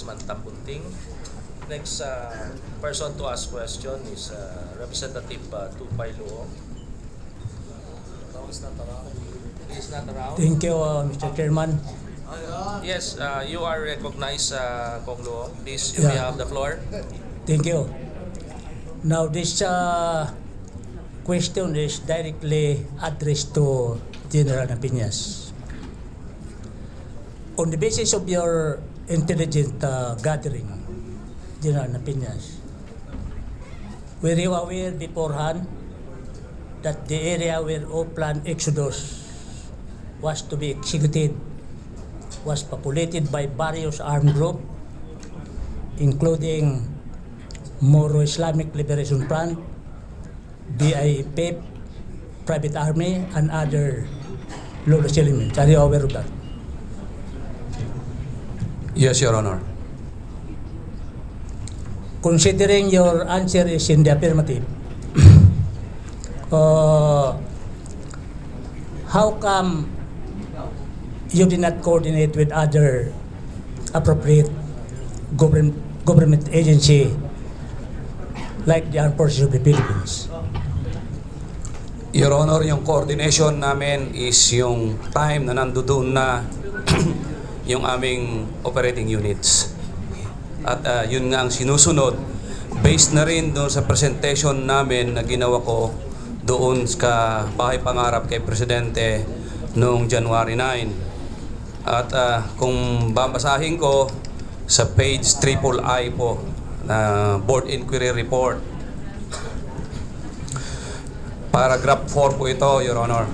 Congressman Tampunting. Next person to ask question is Representative Tupay Luong. He is not around. Thank you, Mr. Chairman. Yes, you are recognized, Kong Luong. Please, you may have the floor. Thank you. Now, this question is directly addressed to General Napiñas. On the basis of your intelligent gathering, General Napiñas, were you aware beforehand that the area where Oplan Exodus was to be executed was populated by various armed groups, including Moro Islamic Liberation Front, BIPEP, Private Army, and other lawless elements? Are you aware of that? Yes, Your Honor. Considering your answer is in the affirmative, how come you did not coordinate with other appropriate government agency like the Armed Forces of the Philippines? Your Honor, yung coordination namin is yung time na nandoon na yung aming operating units. At yun nga ang sinusunod, based na rin doon sa presentation namin na ginawa ko doon sa Bahay Pangarap kay Presidente noong January 9. At kung babasahin ko sa page III po na Board Inquiry Report, paragraph 4 po ito, Your Honor.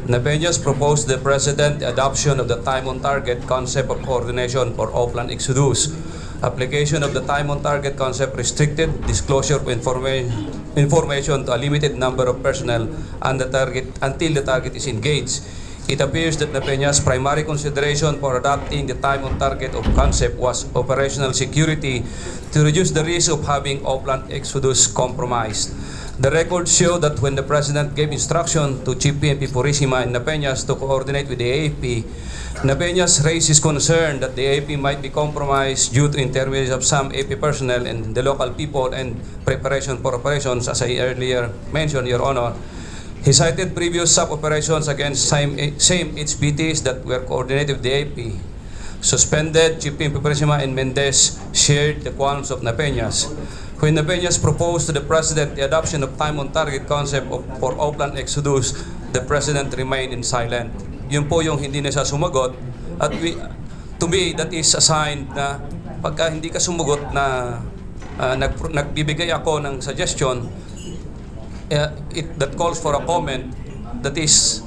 Napeñas proposed the President the adoption of the time-on-target concept of coordination for Oplan Exodus. Application of the time-on-target concept restricted disclosure of information to a limited number of personnel and until the target is engaged. It appears that Napeñas' primary consideration for adopting the time-on-target of concept was operational security to reduce the risk of having Oplan Exodus compromised. The records show that when the President gave instruction to Chief PNP Purisima and Napeñas to coordinate with the AFP, Napeñas raised his concern that the AFP might be compromised due to intervention of some AFP personnel and the local people and preparation for operations, as I earlier mentioned, Your Honor. He cited previous sub-operations against same HPTs that were coordinated with the AFP. Suspended, Chief PNP Purisima and Mendez shared the qualms of Napeñas. When Napeñas proposed to the President the adoption of time-on-target concept for Oplan Exodus, the President remained in silent. Yun po yung hindi na siya sumagot. At to me, that is a sign na pagka hindi ka sumagot na nagbibigay ako ng suggestion that calls for a comment, that is,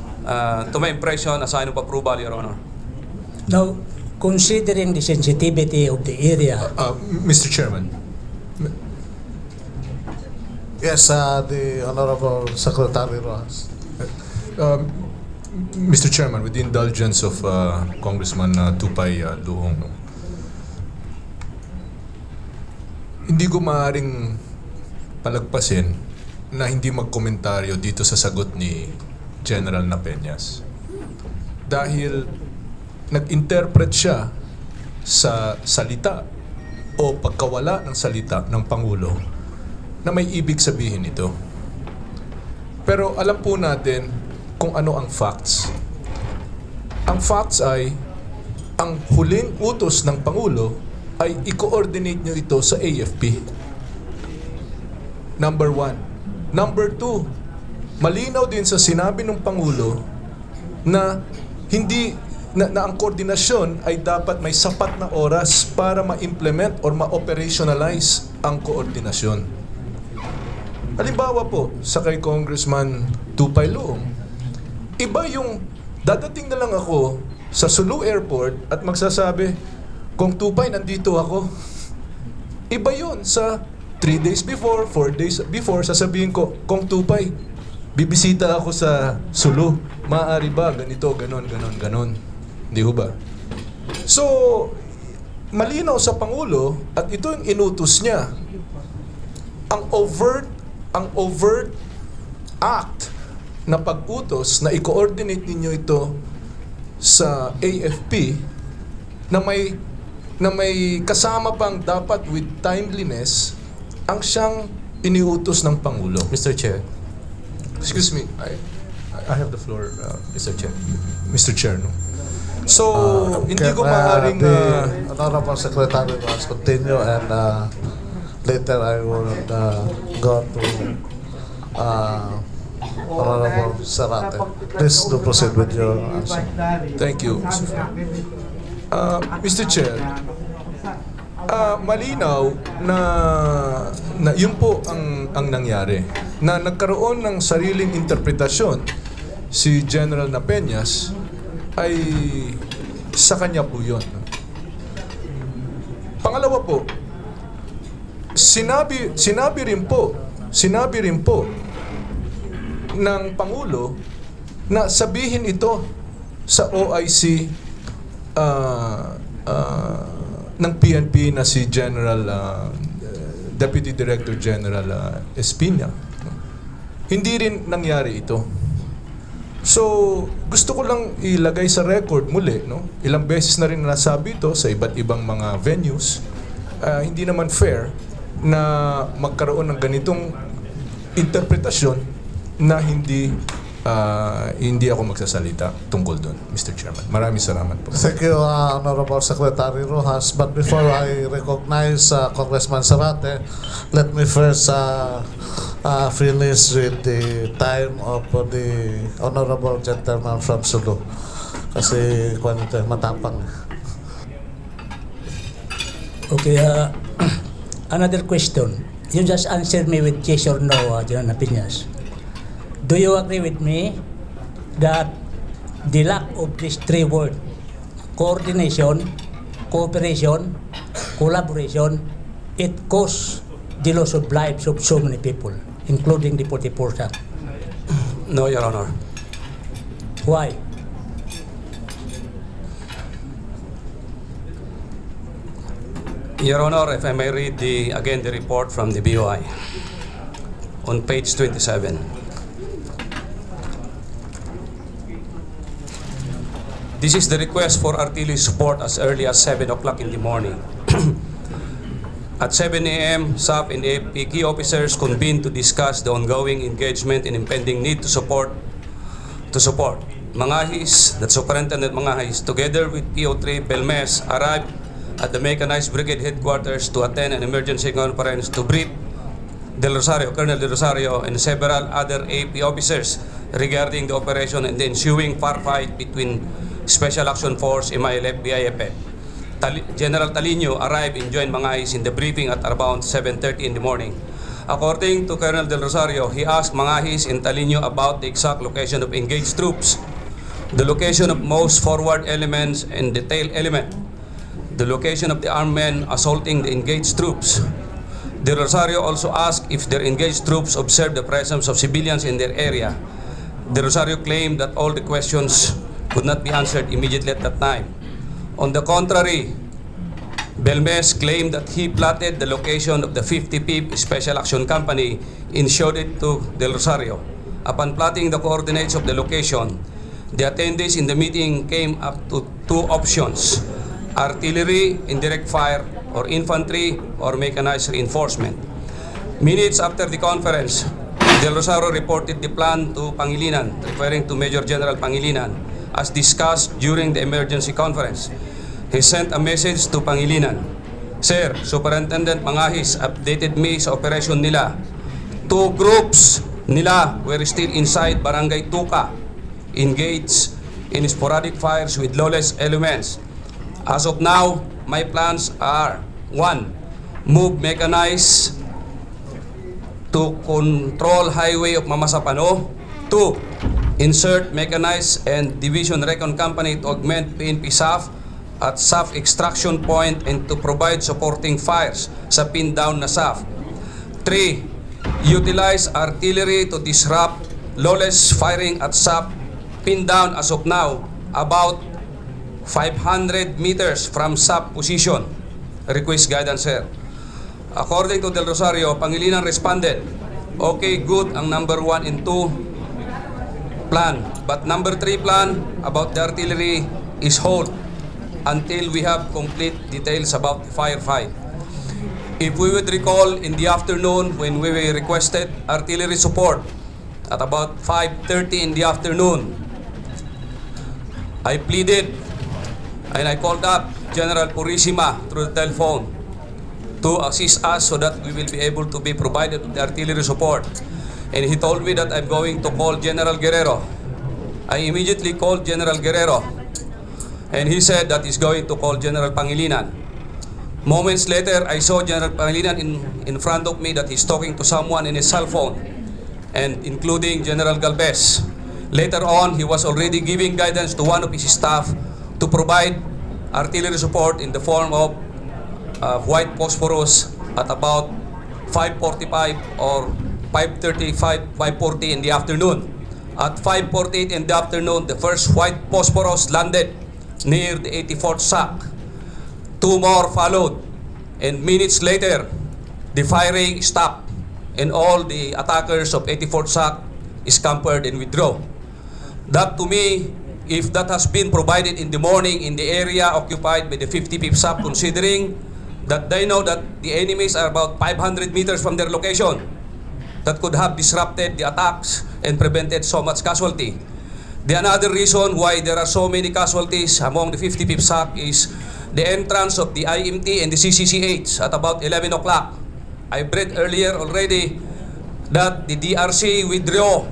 to my impression, a sign of approval, Your Honor. Now, considering the sensitivity of the area, Mr. Chairman. Yes, the Honorable Secretary Rojas. Mr. Chairman, with the indulgence of Congressman Tupay Luong, hindi ko maaaring palagpasin na hindi magkomentaryo dito sa sagot ni General Napeñas. Dahil nag-interpret siya sa salita o pagkawala ng salita ng Pangulo na may ibig sabihin ito. Pero alam po natin kung ano ang facts. Ang facts ay, ang huling utos ng Pangulo ay i-coordinate nyo ito sa AFP. Number 1. Number 2, malinaw din sa sinabi ng Pangulo na hindi na ang koordinasyon ay dapat may sapat na oras para ma-implement or ma-operationalize ang koordinasyon. Halimbawa po, sa kay Congressman Tupay Luong, iba yung dadating na lang ako sa Sulu Airport at magsasabi, kung Tupay, nandito ako. Iba yun sa 3 days before, 4 days before, sasabihin ko, kung Tupay, bibisita ako sa Sulu. Maaari ba? Ganito, ganon, ganon, ganon. Hindi ho ba? So, malinaw sa Pangulo at ito yung inutos niya. Ang overt act na pag-utos na i-coordinate ninyo ito sa AFP na may na may kasama pang dapat with timeliness ang siyang iniutos ng Pangulo. Mr. Chair. Excuse me, I have the floor, Mr. Chair. Mr. Chair. No? So, hindi Can, ko maaaring... the Honorable Secretary must continue, and later I will go to Honorable Sarate. Please do proceed with your answer. Thank you. Mr. Chair, malinaw na yun po ang nangyari. Na nagkaroon ng sariling interpretasyon si General Napeñas ay sa kanya po yun. Pangalawa po, sinabi rin po ng Pangulo na sabihin ito sa OIC ng PNP na si General Deputy Director General Espina. Hindi rin nangyari ito. So, gusto ko lang ilagay sa record muli, no? Ilang beses na rin nasabi ito sa iba't ibang mga venues. Hindi naman fair na magkaroon ng ganitong interpretasyon na hindi ako magsasalita tungkol doon, Mr. Chairman. Maraming salamat po. Thank you, Honorable Secretary Rojas. But before I recognize Congressman Sarate, let me first finish with the time of the Honorable Gentleman from Sulu. Kasi matapang. Okay, another question. You just answered me with yes or no, General Napiñas. Do you agree with me that the lack of these three words, coordination, cooperation, collaboration, it caused the loss of lives of so many people, including the 44? No, Your Honor. Why? Your Honor, if I may read the report from the BOI on page 27. This is the request for artillery support as early as 7 o'clock in the morning. At 7 a.m., SAP and AFP key officers convened to discuss the ongoing engagement and impending need to support. Mangahis, that Superintendent Mangahis, together with PO3 Belmes, arrived at the Mechanized Brigade headquarters to attend an emergency conference to brief Colonel Del Rosario, and several other AP officers regarding the operation and the ensuing firefight between Special Action Force, MILF, BIFF. General Talino arrived and joined Mangahis in the briefing at around 7:30 in the morning. According to Colonel Del Rosario, he asked Mangahis and Talino about the exact location of engaged troops, the location of most forward elements and the tail element, the location of the armed men assaulting the engaged troops. Del Rosario also asked if their engaged troops observed the presence of civilians in their area. Del Rosario claimed that all the questions could not be answered immediately at that time. On the contrary, Belmes claimed that he plotted the location of the 55th Special Action Company and showed it to Del Rosario. Upon plotting the coordinates of the location, the attendees in the meeting came up to two options: artillery, indirect fire, or infantry, or mechanized reinforcement. Minutes after the conference, Del Rosario reported the plan to Pangilinan, referring to Major General Pangilinan, as discussed during the emergency conference. He sent a message to Pangilinan. Sir, Superintendent Mangahis updated me sa operasyon nila. 2 groups nila were still inside Barangay Tuka, engaged in sporadic fires with lawless elements. As of now, my plans are: 1. Move mechanized to control highway of Mamasapano. 2. Insert mechanized and division recon company to augment PNP SAF at SAF extraction point and to provide supporting fires sa pin down na SAF. 3. Utilize artillery to disrupt lawless firing at SAF pin down as of now about 500 meters from SAF position. Request guidance, sir. According to Del Rosario, Pangilinan responded, okay, good ang number 1 and 2 plan, but number 3 plan about the artillery is hold. until we have complete details about the firefight. If we would recall, in the afternoon when we requested artillery support at about 5:30 in the afternoon, I pleaded and I called up General Purisima through the telephone to assist us so that we will be able to be provided with artillery support. And he told me that I'm going to call General Guerrero. I immediately called General Guerrero, and he said that he's going to call General Pangilinan. Moments later, I saw General Pangilinan in front of me that he's talking to someone in his cell phone, and including General Galvez. Later on, he was already giving guidance to one of his staff to provide artillery support in the form of white phosphorus at about 5:45 or 5:35, 5:40 in the afternoon. At 5:48 in the afternoon, the first white phosphorus landed near the 84th SAC. Two more followed, and minutes later, the firing stopped, and all the attackers of 84th SAC scampered and withdrew. That to me, if that has been provided in the morning in the area occupied by the 55th SAC, considering that they know that the enemies are about 500 meters from their location, that could have disrupted the attacks and prevented so much casualty. The another reason why there are so many casualties among the 55th SAC is the entrance of the IMT and the CCCH at about 11 o'clock. I read earlier already that the DRC withdrew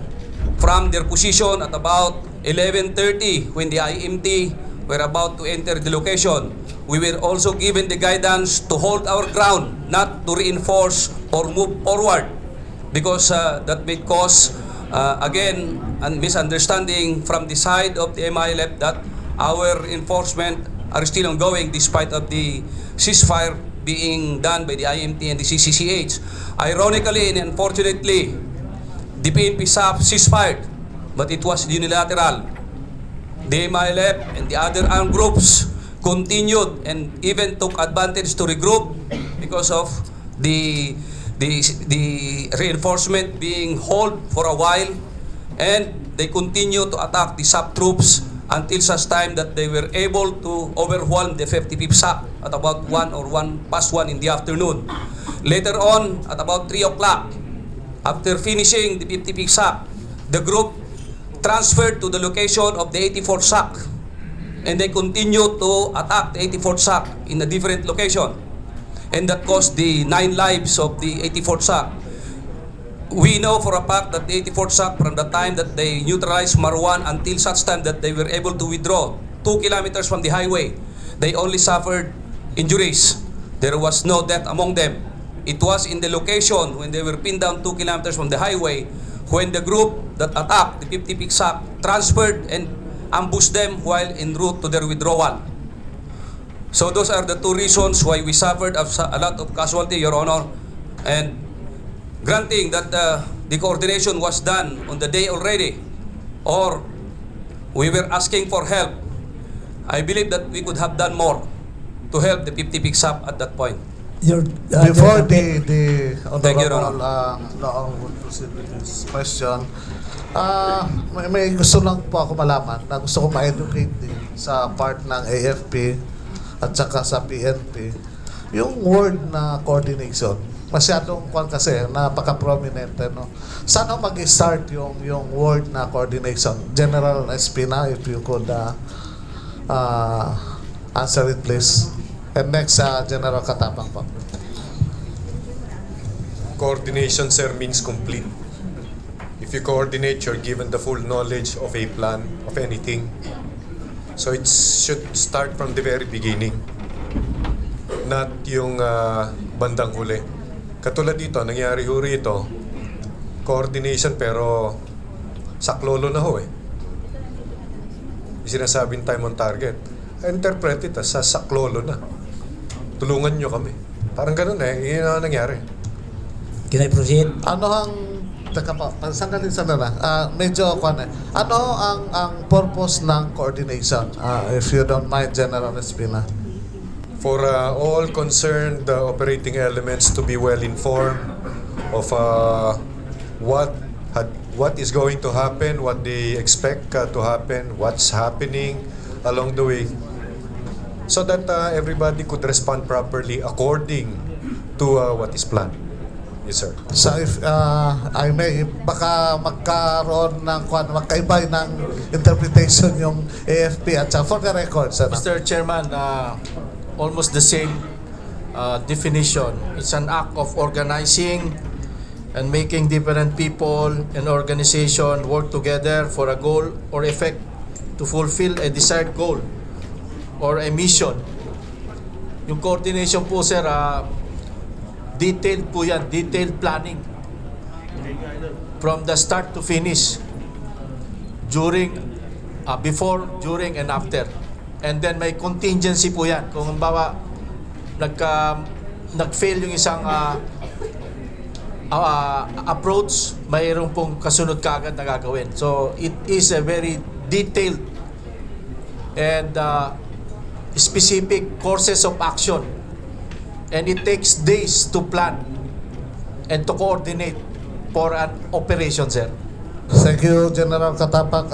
from their position at about 11:30 when the IMT were about to enter the location. We were also given the guidance to hold our ground, not to reinforce or move forward, because that may cause again a misunderstanding from the side of the MILF that our enforcement are still ongoing despite of the ceasefire being done by the IMT and the CCCH. Ironically and unfortunately, the PNP SAF ceasefire, but it was unilateral. The MILF and the other armed groups continued and even took advantage to regroup because of the reinforcement being held for a while, and they continue to attack the SAP troops until such time that they were able to overwhelm the 55th SAC at about 1 or 1:1 in the afternoon. Later on, at about 3 o'clock, after finishing the 55th SAC, the group transferred to the location of the 84th SAC, and they continued to attack the 84th SAC in a different location, and that cost the 9 lives of the 84th SAC. We know for a fact that the 84th SAC, from the time that they neutralized Marwan until such time that they were able to withdraw 2 kilometers from the highway, they only suffered injuries. There was no death among them. It was in the location when they were pinned down 2 kilometers from the highway when the group that attacked the 55th SAC transferred and ambushed them while en route to their withdrawal. So those are the two reasons why we suffered a lot of casualty, Your Honor. And granting that the coordination was done on the day already, or we were asking for help, I believe that we could have done more to help the 55th SAP at that point. Before the Thank you, Your Honorable Noong would proceed with this question, may gusto lang po ako malaman na gusto ko ma-educate din sa part ng AFP at saka sa PNP yung word na coordination. Masyadong kwan kasi, napaka-prominente, no? Saan mag-start yung word na coordination? General Espina, if you could answer it, please. And next, General Katapang po. Coordination, sir, means complete. If you coordinate, you're given the full knowledge of a plan, of anything. So it should start from the very beginning, not yung bandang huli. Katulad dito, nangyari ho rito, coordination pero saklolo na ho eh. Yung sinasabing time on target. I interpret it as saklolo na. Tulungan nyo kami. Parang ganun eh, yun ang nangyari. Can I proceed? Ano ang teka pa, sandali medyo kwan eh. Ano ang purpose ng coordination? If you don't mind, General Espina. For all concerned operating elements to be well informed of what is going to happen, what they expect to happen, what's happening along the way, so that everybody could respond properly according to what is planned. Yes, sir. So if I may, baka magkaroon ng magkaibay ng interpretation yung AFP at for the record, sir. Mr. Chairman, almost the same definition. It's an act of organizing and making different people and organization work together for a goal or effect to fulfill a desired goal or a mission. Yung coordination po, sir, detailed po yan, detailed planning from the start to finish, during, before, during, and after. And then may contingency po yan. Kung halimbawa, nag-fail yung isang approach, mayroon pong kasunod kaagad na gagawin. So it is a very detailed and specific courses of action, and it takes days to plan and to coordinate for an operation, sir. Thank you, General Katapak.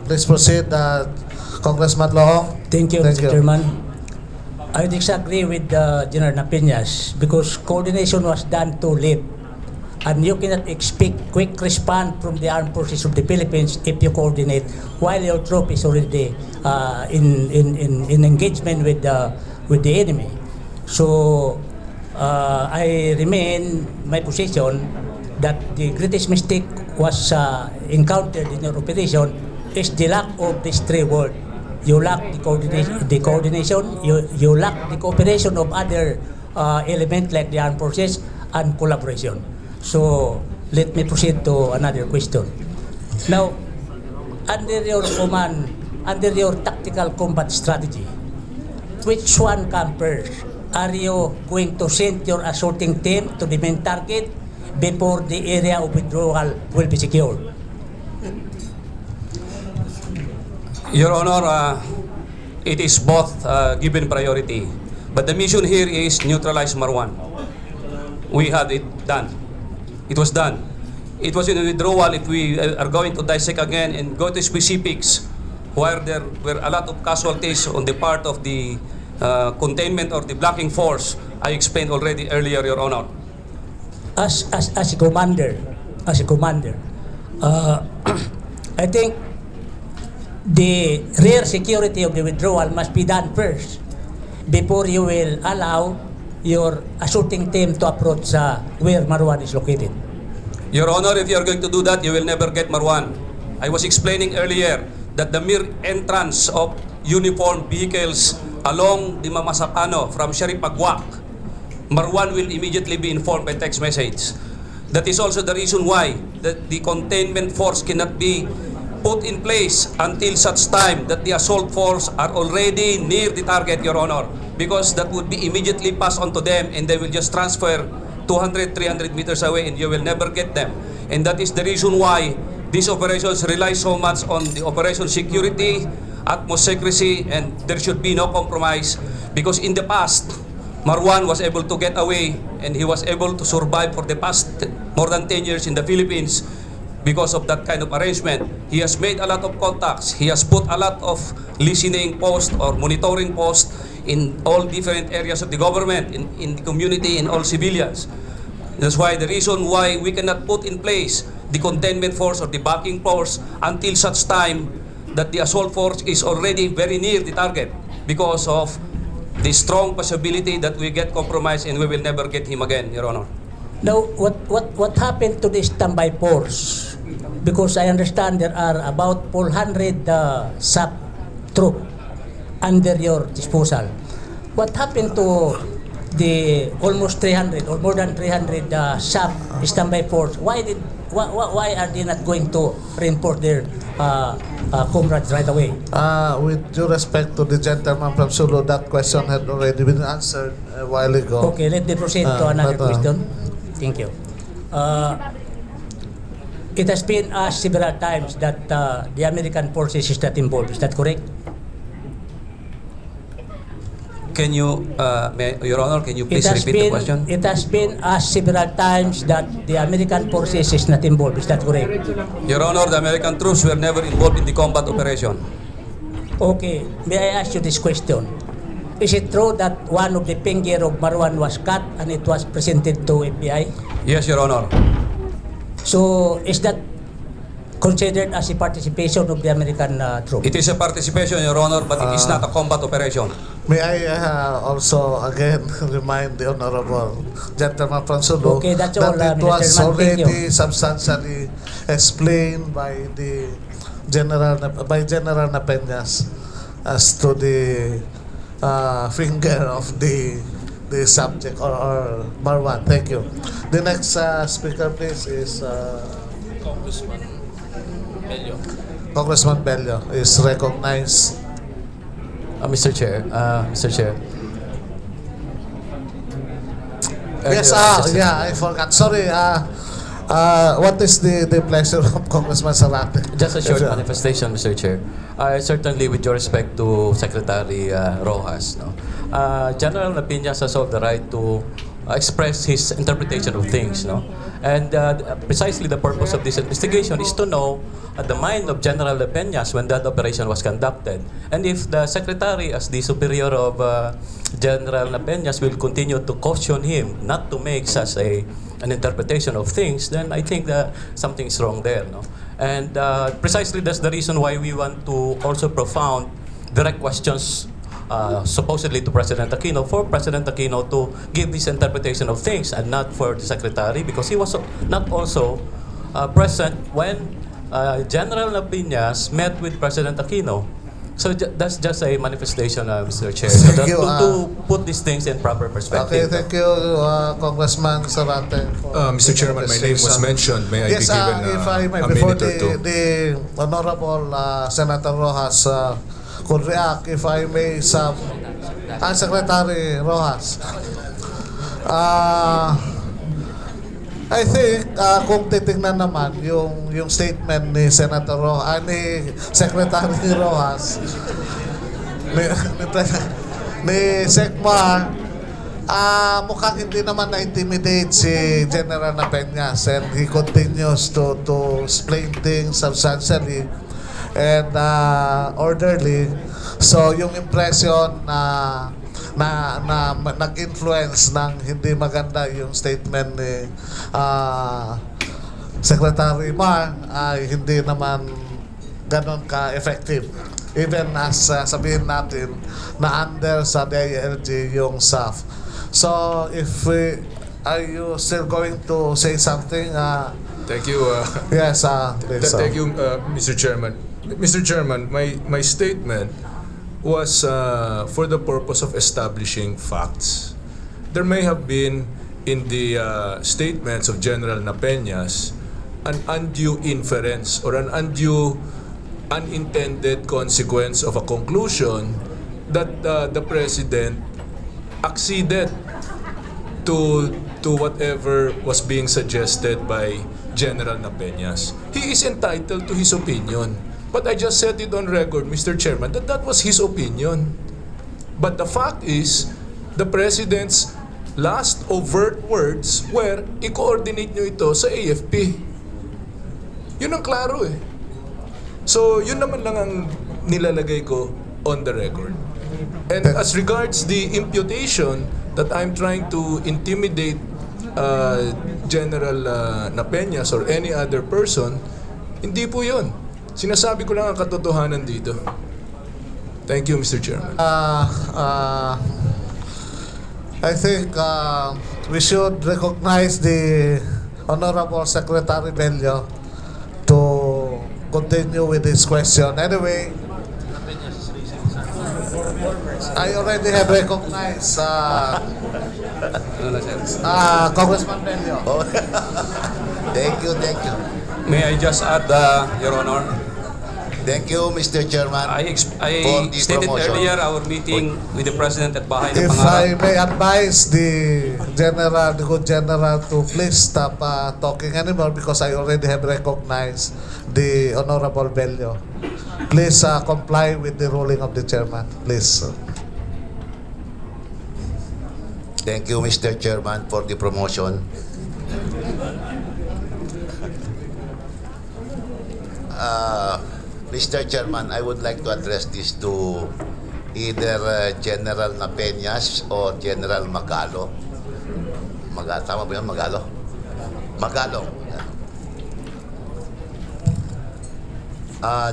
Please proceed, Congressman Lohong. Thank you, Mr. Chairman. I disagree with General Napiñas because coordination was done too late. And you cannot expect quick response from the armed forces of the Philippines if you coordinate while your troop is already in engagement with the enemy. So I remain my position that the greatest mistake was encountered in your operation is the lack of these three words. You lack the coordination, you lack the cooperation of other elements like the armed forces and collaboration. So let me proceed to another question. Now, under your command, under your tactical combat strategy, which one comes first? Are you going to send your assaulting team to the main target before the area of withdrawal will be secured? Your Honor, it is both given priority. But the mission here is neutralize Marwan. We had it done. It was done. It was in a withdrawal. If we are going to dissect again and go to specifics, where there were a lot of casualties on the part of the containment or the blocking force, I explained already earlier, Your Honor. As a commander, I think the rear security of the withdrawal must be done first before you will allow your assaulting team to approach where Marwan is located. Your Honor, if you are going to do that, you will never get Marwan. I was explaining earlier that the mere entrance of uniformed vehicles along the Mamasapano from Sharif Agwak, Marwan will immediately be informed by text message. That is also the reason why the containment force cannot be put in place until such time that the assault force are already near the target, Your Honor, because that would be immediately passed on to them and they will just transfer 200, 300 meters away and you will never get them. And that is the reason why these operations rely so much on the operation security, utmost secrecy, and there should be no compromise, because in the past, Marwan was able to get away and he was able to survive for the past more than 10 years in the Philippines because of that kind of arrangement. He has made a lot of contacts. He has put a lot of listening posts or monitoring posts in all different areas of the government, in the community, in all civilians. That's why the reason why we cannot put in place the containment force or the backing force until such time that the assault force is already very near the target, because of the strong possibility that we get compromised and we will never get him again, Your Honor. Now, what happened to the standby force? Because I understand there are about 400 SAP troops under your disposal. What happened to the almost 300 or more than 300 SAP standby force? Why are they not going to reinforce their comrades right away? With due respect to the gentleman from Sulu, that question had already been answered a while ago. Okay, let me proceed to another question. Thank you. It has been asked several times that the American forces is not involved. Is that correct? Can you, Your Honor, can you please repeat the question? It has been asked several times that the American forces is not involved. Is that correct? Your Honor, the American troops were never involved in the combat operation. Okay, may I ask you this question? Is it true that one of the finger of Marwan was cut and it was presented to FBI? Yes, Your Honor. So is that considered as a participation of the American troop? It is a participation, Your Honor, but it is not a combat operation. May I also again remind the Honorable Gentleman from Sulu Okay, that's all, that it Mr. was Chairman. Thank you. already substantially explained by the General Napeñas as to the finger of the subject or Marwan. Thank you. The next speaker, please, is Congressman Bello is recognized. Mr. Chair, Yes, I forgot. Sorry, what is the pleasure of Congressman Sarate? Just a short If, manifestation, Mr. Chair. Certainly, with your respect to Secretary Rojas, no? General Napiñas has all the right to express his interpretation of things, no? And precisely the purpose of this investigation is to know the mind of General Napiñas when that operation was conducted. And if the Secretary, as the superior of General Napiñas, will continue to caution him not to make such an interpretation of things, then I think that something is wrong there, no? And precisely that's the reason why we want to also propound direct questions supposedly to President Aquino, for President Aquino to give his interpretation of things and not for the Secretary, because he was not also present when General Napiñas met with President Aquino. So that's just a manifestation, Mr. Chair, so Thank you, to put these things in proper Okay, perspective. thank you, Congressman Sarate. Mr. Chairman, my name was mentioned. May I be Yes, given if I may, a before minute or two? the Honorable Senator Rojas could react, if I may, Secretary Rojas. I think kung titingnan naman yung statement ni Senator Rojas, ni Secretary Rojas, ni Secmar, mukhang hindi naman na-intimidate si General Napeñas, and he continues to explain things substantially and orderly. So yung impression na nag-influence ng hindi maganda yung statement ni Secretary Mar ay hindi naman ganon ka-effective. Even as sabihin natin na under sa DILG yung SAF. So if are you still going to say something? Thank you. Yes, please. Thank you, Mr. Chairman. Mr. Chairman, my statement was for the purpose of establishing facts. There may have been in the statements of General Napeñas an undue inference or an undue unintended consequence of a conclusion that the President acceded to whatever was being suggested by General Napeñas. He is entitled to his opinion. But I just said it on record, Mr. Chairman, that was his opinion. But the fact is, the President's last overt words were, i-coordinate nyo ito sa AFP. Yun ang klaro eh. So, yun naman lang ang nilalagay ko on the record. And as regards the imputation that I'm trying to intimidate General Napeñas or any other person, hindi po yun. Sinasabi ko lang ang katotohanan dito. Thank you, Mr. Chairman. I think we should recognize the Honorable Secretary Bello to continue with this question. Anyway, I already have recognized Congressman Bello. Thank you. May I just add, Your Honor? Thank you, Mr. Chairman. I for the stated promotion. earlier our meeting with the President at Bahay ng If I Pangarap. may advise the good general to please stop talking anymore because I already have recognized the Honorable Bello. Please comply with the ruling of the chairman. Please. Thank you, Mr. Chairman, for the promotion. Mr. Chairman, I would like to address this to either General Napeñas or General Magalo. Tama ba yun, Magalo? Magalong.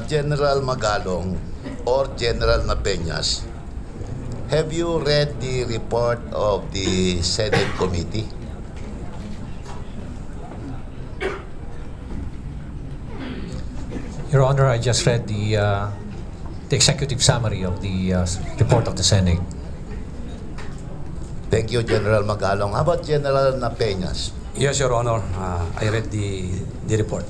General Magalong or General Napeñas, have you read the report of the Senate Committee? Your Honor, I just read the executive summary of the report of the Senate. Thank you, General Magalong. How about General Napeñas? Yes, Your Honor. I read the report.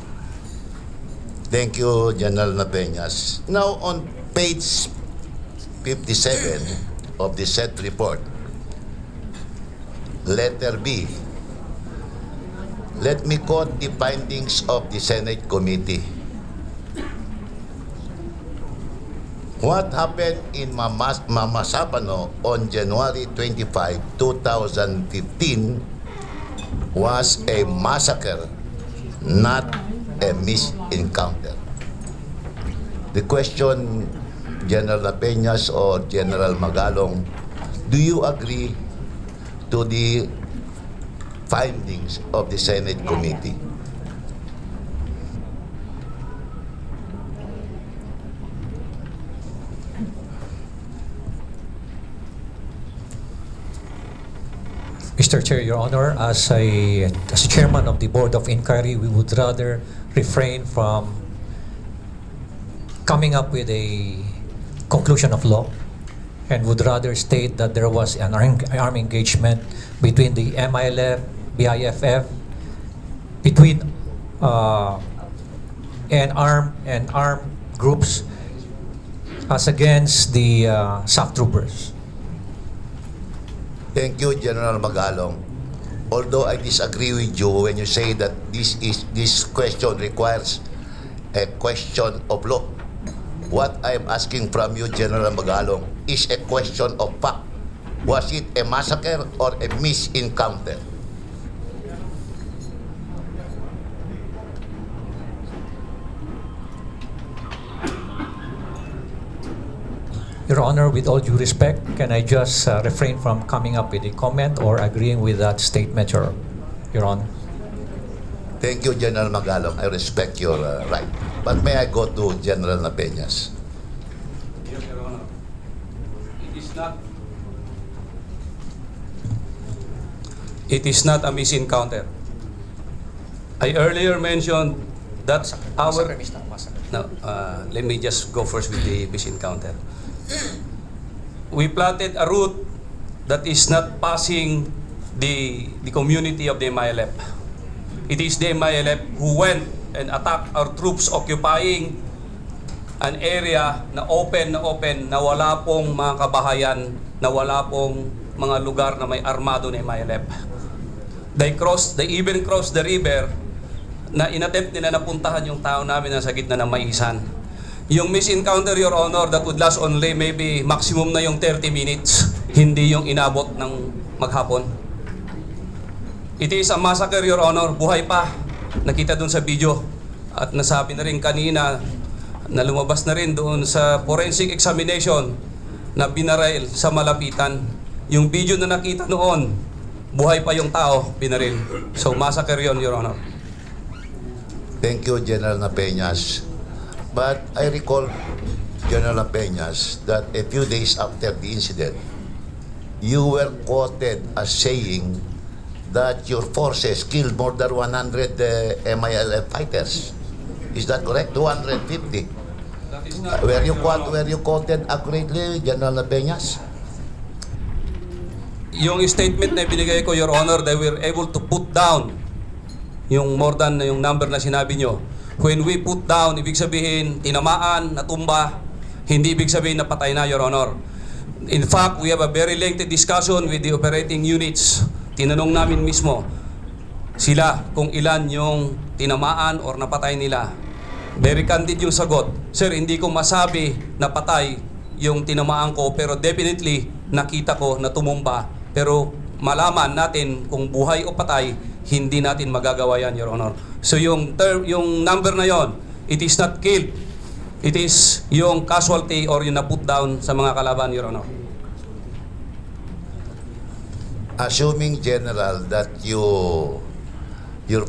Thank you, General Napeñas. Now, on page 57 of the said report, letter B, let me quote the findings of the Senate Committee. What happened in Mamasapano on January 25, 2015 was a massacre, not a misencounter. The question, General Napeñas or General Magalong, do you agree to the findings of the Senate Committee? Mr. Chair, Your Honor, as chairman of the Board of Inquiry, we would rather refrain from coming up with a conclusion of law and would rather state that there was an armed engagement between the MILF, BIFF, between armed groups as against the SAC troopers. Thank you, General Magalong. Although I disagree with you when you say that this question requires a question of law. What I am asking from you, General Magalong, is a question of fact. Was it a massacre or a misencounter? Your Honor, with all due respect, can I just refrain from coming up with a comment or agreeing with that statement, Your Honor? Thank you, General Magalong. I respect your right. But may I go to General Napeñas? Yes, Your Honor. It is not a misencounter. I earlier mentioned that our... No, let me just go first with the misencounter. We plotted a route that is not passing the community of the MILF. It is the MILF who went and attacked our troops occupying an area na open na wala pong mga kabahayan, na wala pong mga lugar na may armado na MILF. They even crossed the river na inattempt nila na puntahan yung tao namin na sa gitna ng maisan. Yung misencounter, Your Honor, that would last only maybe maximum na yung 30 minutes, hindi yung inabot ng maghapon. It is a massacre, Your Honor, buhay pa. Nakita dun sa video. At nasabi na rin kanina na lumabas na rin doon sa forensic examination na binaril sa malapitan. Yung video na nakita noon, buhay pa yung tao, binaril. So massacre yun, Your Honor. Thank you, General Napeñas. But I recall, General Peñas, that a few days after the incident, you were quoted as saying that your forces killed more than 100 MILF fighters. Is that correct? 250. Were you quoted accurately, General Peñas? Yung statement na binigay ko, Your Honor, they were able to put down yung more than yung number na sinabi nyo. When we put down, ibig sabihin, tinamaan, natumba, hindi ibig sabihin na patay na, Your Honor. In fact, we have a very lengthy discussion with the operating units. Tinanong namin mismo sila kung ilan yung tinamaan or napatay nila. Very candid yung sagot. Sir, hindi ko masabi na patay yung tinamaan ko, pero definitely nakita ko na tumumba. Pero malaman natin kung buhay o patay, hindi natin magagawa yan, Your Honor. So yung number na yon, it is not killed. it is yung casualty or yung na-put down sa mga kalaban, Your Honor. Assuming, General, that your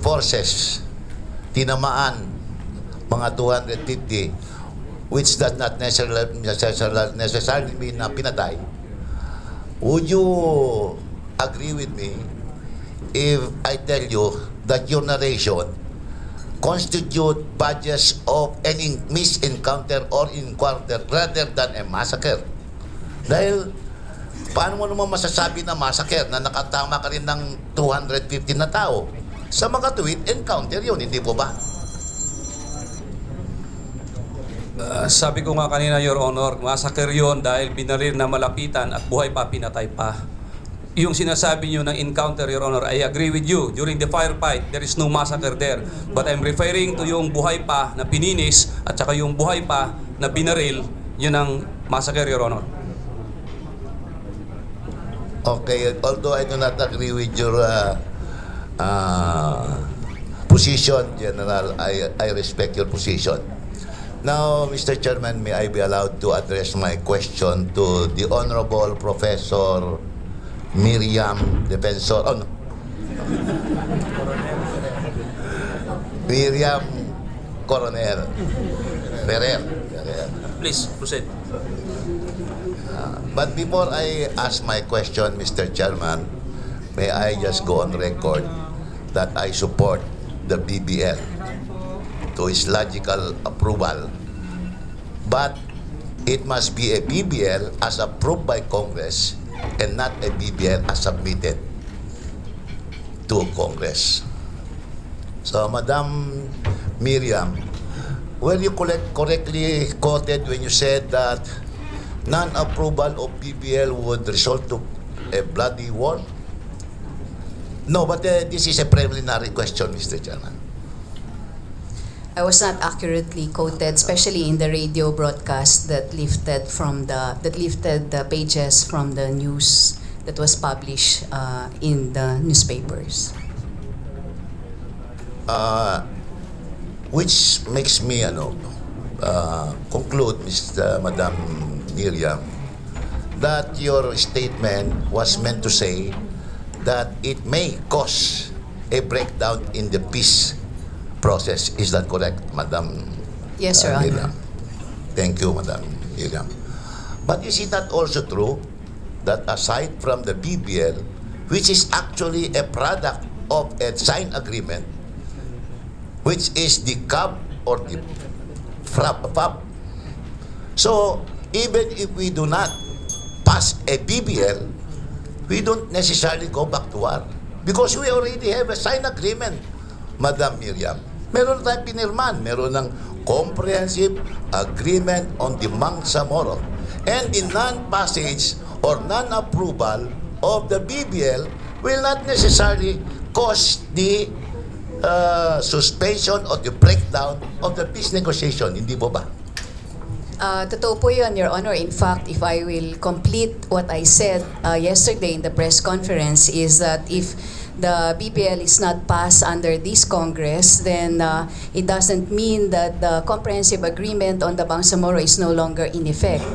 forces tinamaan mga 250, which does not necessarily mean na pinatay, would you agree with me if I tell you that your narration constitute badges of any misencounter or encounter rather than a massacre? Dahil paano mo naman masasabi na massacre na nakatama ka rin ng 250 na tao? Sa mga tweet, encounter yun, hindi po ba? Sabi ko nga kanina, Your Honor, massacre yun dahil binaril na malapitan at buhay pa, pinatay pa. Yung sinasabi nyo ng encounter, Your Honor, I agree with you. During the firefight, there is no massacre there. But I'm referring to yung buhay pa na pininis at saka yung buhay pa na binaril, yun ang massacre, Your Honor. Okay, although I do not agree with your position, General, I respect your position. Now, Mr. Chairman, may I be allowed to address my question to the Honorable Professor Miriam Defensor, oh no. Miriam Coronel Ferrer. Please, proceed. But before I ask my question, Mr. Chairman, may I just go on record that I support the BBL to its logical approval. But it must be a BBL as approved by Congress and not a BBL as submitted to Congress. So, Madam Miriam, were you correctly quoted when you said that non-approval of BBL would result to a bloody war? No, but this is a preliminary question, Mr. Chairman. I was not accurately quoted, especially in the radio broadcast that lifted the pages from the news that was published in the newspapers. Which makes me conclude, Madam Miriam, that your statement was meant to say that it may cause a breakdown in the peace process. Is that correct, Madam Yes, Your Honor. Miriam? Thank you, Madam Miriam. But is it not also true that aside from the BBL, which is actually a product of a signed agreement, which is the CAB or the FAB, so even if we do not pass a BBL, we don't necessarily go back to war because we already have a signed agreement, Madam Miriam. Meron tayong pinirman, meron ng comprehensive agreement on the Mamasapano, and the non-passage or non-approval of the BBL will not necessarily cause the suspension or the breakdown of the peace negotiation. Hindi po ba? Totoo po yun, Your Honor. In fact, if I will complete what I said yesterday in the press conference is that if the BBL is not passed under this Congress, then it doesn't mean that the comprehensive agreement on the Bangsamoro is no longer in effect.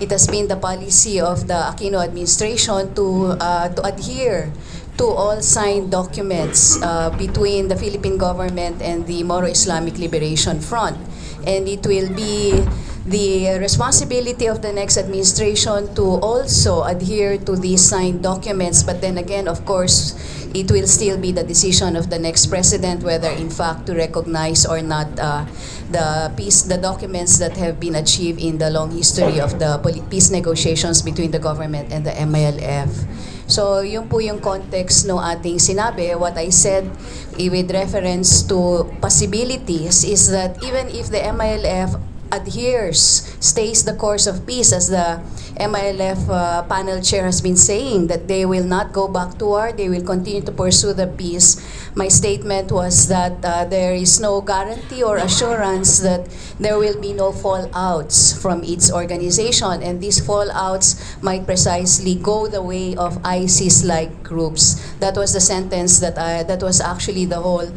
It has been the policy of the Aquino administration to adhere to all signed documents between the Philippine government and the Moro Islamic Liberation Front. And it will be the responsibility of the next administration to also adhere to these signed documents. But then again, of course, it will still be the decision of the next president whether in fact to recognize or not the documents that have been achieved in the long history of the peace negotiations between the government and the MILF. So, yun po yung context no ating sinabi. What I said with reference to possibilities is that even if the MILF stays the course of peace, as the MILF panel chair has been saying, that they will not go back to war, they will continue to pursue the peace. My statement was that there is no guarantee or assurance that there will be no fallouts from its organization, and these fallouts might precisely go the way of ISIS-like groups. That was the sentence that was actually the whole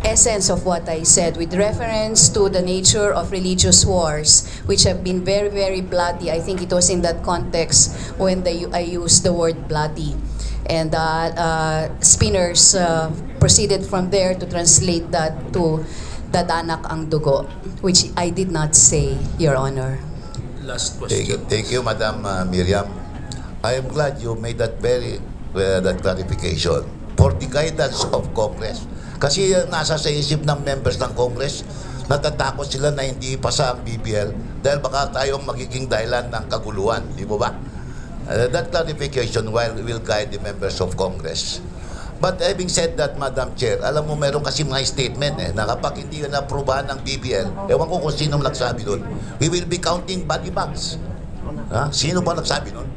essence of what I said with reference to the nature of religious wars, which have been very, very bloody. I think it was in that context when I used the word bloody. And spinners proceeded from there to translate that to dadanak ang dugo, which I did not say, Your Honor. Last Thank you, Madam Miriam. I am glad you made that that clarification for the guidance of Congress. Kasi nasa sa isip ng members ng Congress, natatakot sila na hindi pasa ang BPL dahil baka tayong magiging dahilan ng kaguluhan. Di mo ba? That clarification will guide the members of Congress. But having said that, Madam Chair, alam mo meron kasi mga statement na kapag hindi na aprubahan ng BPL, ewan ko kung sino nagsabi doon, we will be counting body bags. Ha? Sino ba nagsabi doon?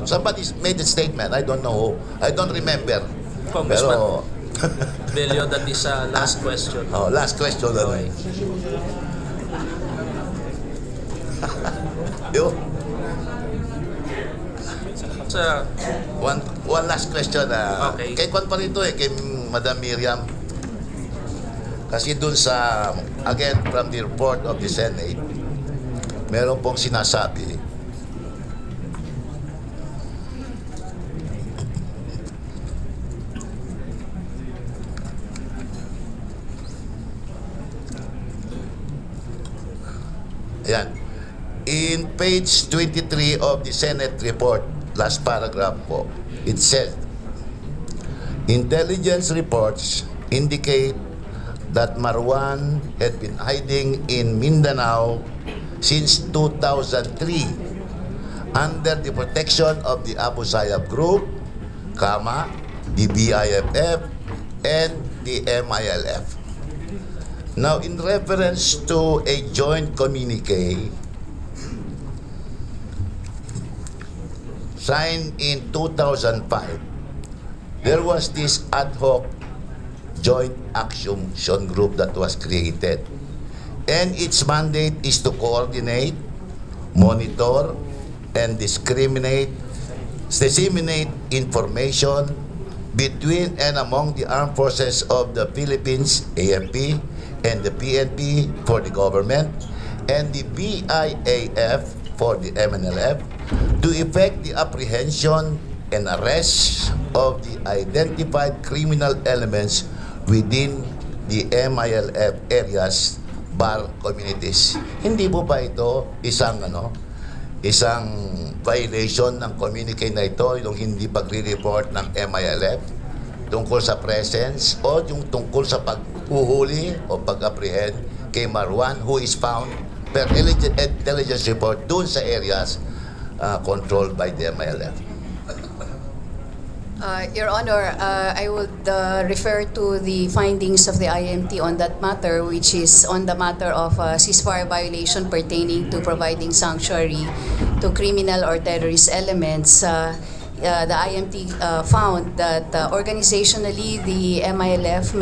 Somebody made a statement. I don't know. I don't remember. Congressman Pero, Belio, that is last question. last question. Okay. Yo, Sir, one last question. Okay. Kay Kwan pa rito kay Madam Miriam. Kasi dun sa, again, from the report of the Senate, meron pong sinasabi, ayan, in page 23 of the Senate report, last paragraph po, it says, intelligence reports indicate that Marwan had been hiding in Mindanao since 2003 under the protection of the Abu Sayyaf Group, the BIFF, and the MILF. Now, in reference to a joint communique signed in 2005, there was this ad hoc joint action group that was created. And its mandate is to coordinate, monitor, and disseminate information between and among the armed forces of the Philippines, AFP, and the PNP for the government, and the BIAF for the MNLF, to effect the apprehension and arrest of the identified criminal elements within the MILF areas, bar communities. Hindi po ba ito isang violation ng communique na ito, yung hindi pagre-report ng MILF tungkol sa presence o yung tungkol sa paghuhuli o pag-apprehend kay Marwan, who is found per intelligence report dun sa areas controlled by the MILF? Your Honor, I would refer to the findings of the IMT on that matter, which is on the matter of ceasefire violation pertaining to providing sanctuary to criminal or terrorist elements. The IMT found that organizationally the MILF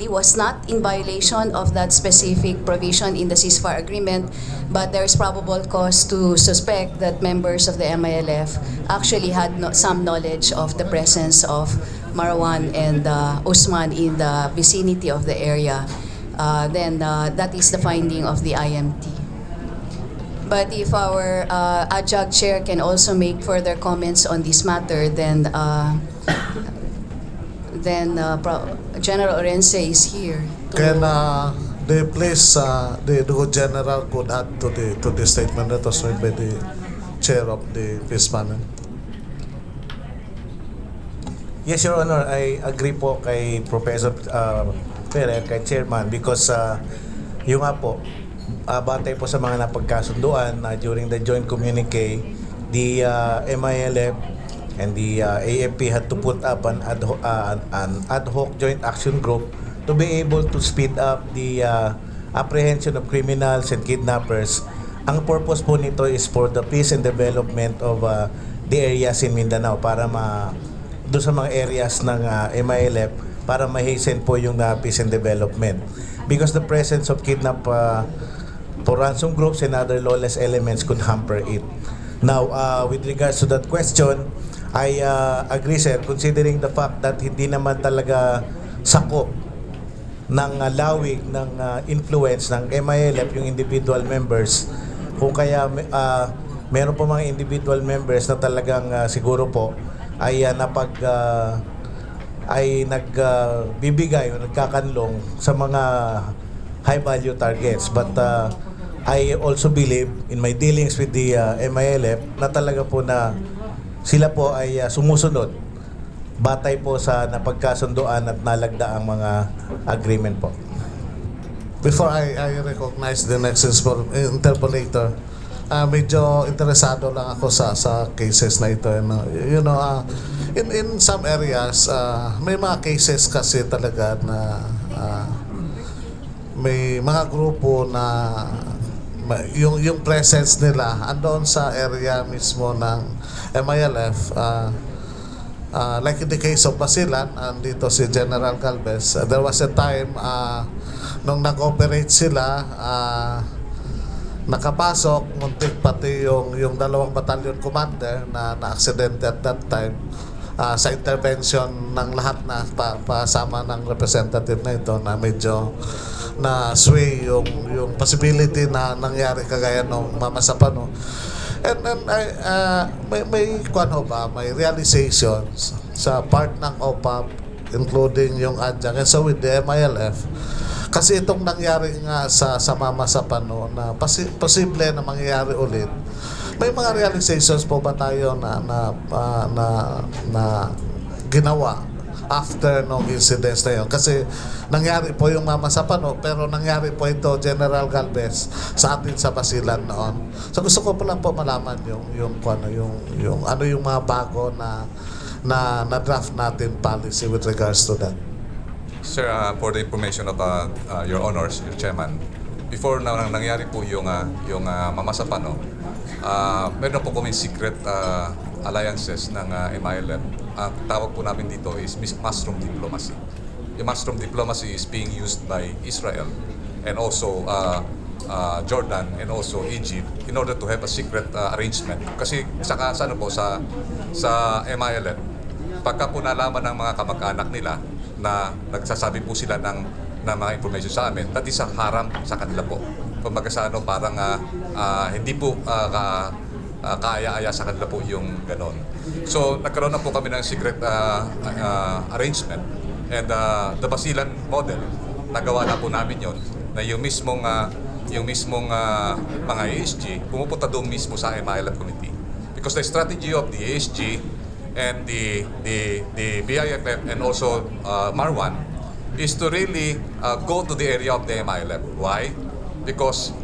was not in violation of that specific provision in the ceasefire agreement, but there is probable cause to suspect that members of the MILF actually had some knowledge of the presence of Marwan and Usman in the vicinity of the area. Then that is the finding of the IMT. But if our adjunct chair can also make further comments on this matter, then General Orense is here. Can the place, the General could add to the statement that was made by the chair of the peace panel? Yes, Your Honor, I agree po kay Professor Pere, kay Chairman, because yung nga po, batay po sa mga napagkasunduan during the joint communique, the MILF and the AFP had to put up an ad hoc joint action group to be able to speed up the apprehension of criminals and kidnappers. Ang purpose po nito is for the peace and development of the areas in Mindanao, para doon sa mga areas ng MILF, para ma-hasten po yung peace and development. Because the presence of kidnap for ransom groups and other lawless elements could hamper it. Now, with regards to that question, I agree, sir, considering the fact that hindi naman talaga sakop ng lawig ng influence ng MILF yung individual members. Kung kaya meron po mga individual members na talagang siguro po ay nagbibigay o nagkakanlong sa mga high value targets. But I also believe in my dealings with the MILF na talaga po na sila po ay sumusunod batay po sa napagkasunduan at nalagda ang mga agreement po. Before I recognize the next interpolator, medyo interesado lang ako sa cases na ito. You know, in some areas, may mga cases kasi talaga na may mga grupo na yung presence nila andoon sa area mismo ng MILF. Like in the case of Basilan, dito si General Galvez, there was a time nung nag-operate sila, nakapasok, muntik pati yung 2 battalion commander na aksidente at that time sa intervention ng lahat na pasama ng representative na ito na medyo na sway yung possibility na nangyari kagaya ng Mamasapano. And then may realizations sa part ng OPAP including yung adjunct and so with the MILF kasi itong nangyari nga sa Mamasapano na posible na mangyayari ulit. May mga realizations po ba tayo na ginawa after nung incidents na yun? Kasi nangyari po yung Mamasapano pero nangyari po ito General Galvez sa atin sa Basilan noon. So gusto ko po lang po malaman yung mga bago na draft natin policy with regards to that. Sir, for the information of Your Honors, Your Chairman, before na nangyari po yung Mamasapano, meron po kami secret alliances ng MILF. Ang tawag po namin dito is mushroom diplomacy. The mushroom diplomacy is being used by Israel and also Jordan and also Egypt in order to have a secret arrangement. Kasi sa MILF, pagka po nalaman ng mga kamag-anak nila na nagsasabi po sila ng mga information sa amin, that is a haram sa kanila po. Kumbaga parang hindi po kaaya-aya sa kanila po yung ganon. So nagkaroon na po kami ng secret arrangement and the Basilan model, nagawa na po namin yon na yung mismong mga ASG pumupunta doon mismo sa MILF committee. Because the strategy of the ASG and the BIFF and also Marwan is to really go to the area of the MILF. Why? Because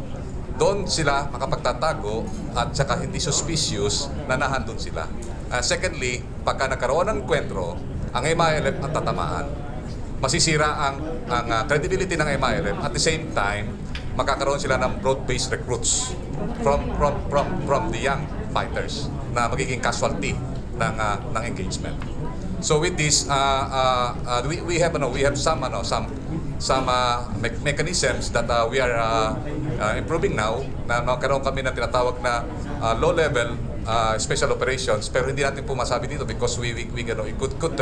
doon sila makapagtatago at saka hindi suspicious na nahandun sila. Secondly, pagka nagkaroon ng kwentro, ang MILF ang tatamaan. Masisira ang credibility ng MILF. At the same time, magkakaroon sila ng broad-based recruits from the young fighters na magiging casualty ng engagement. So with this, we have some mechanisms that we are improving now. Na magkaroon kami ng tinatawag na low-level special operations, pero hindi natin po masabi dito because it could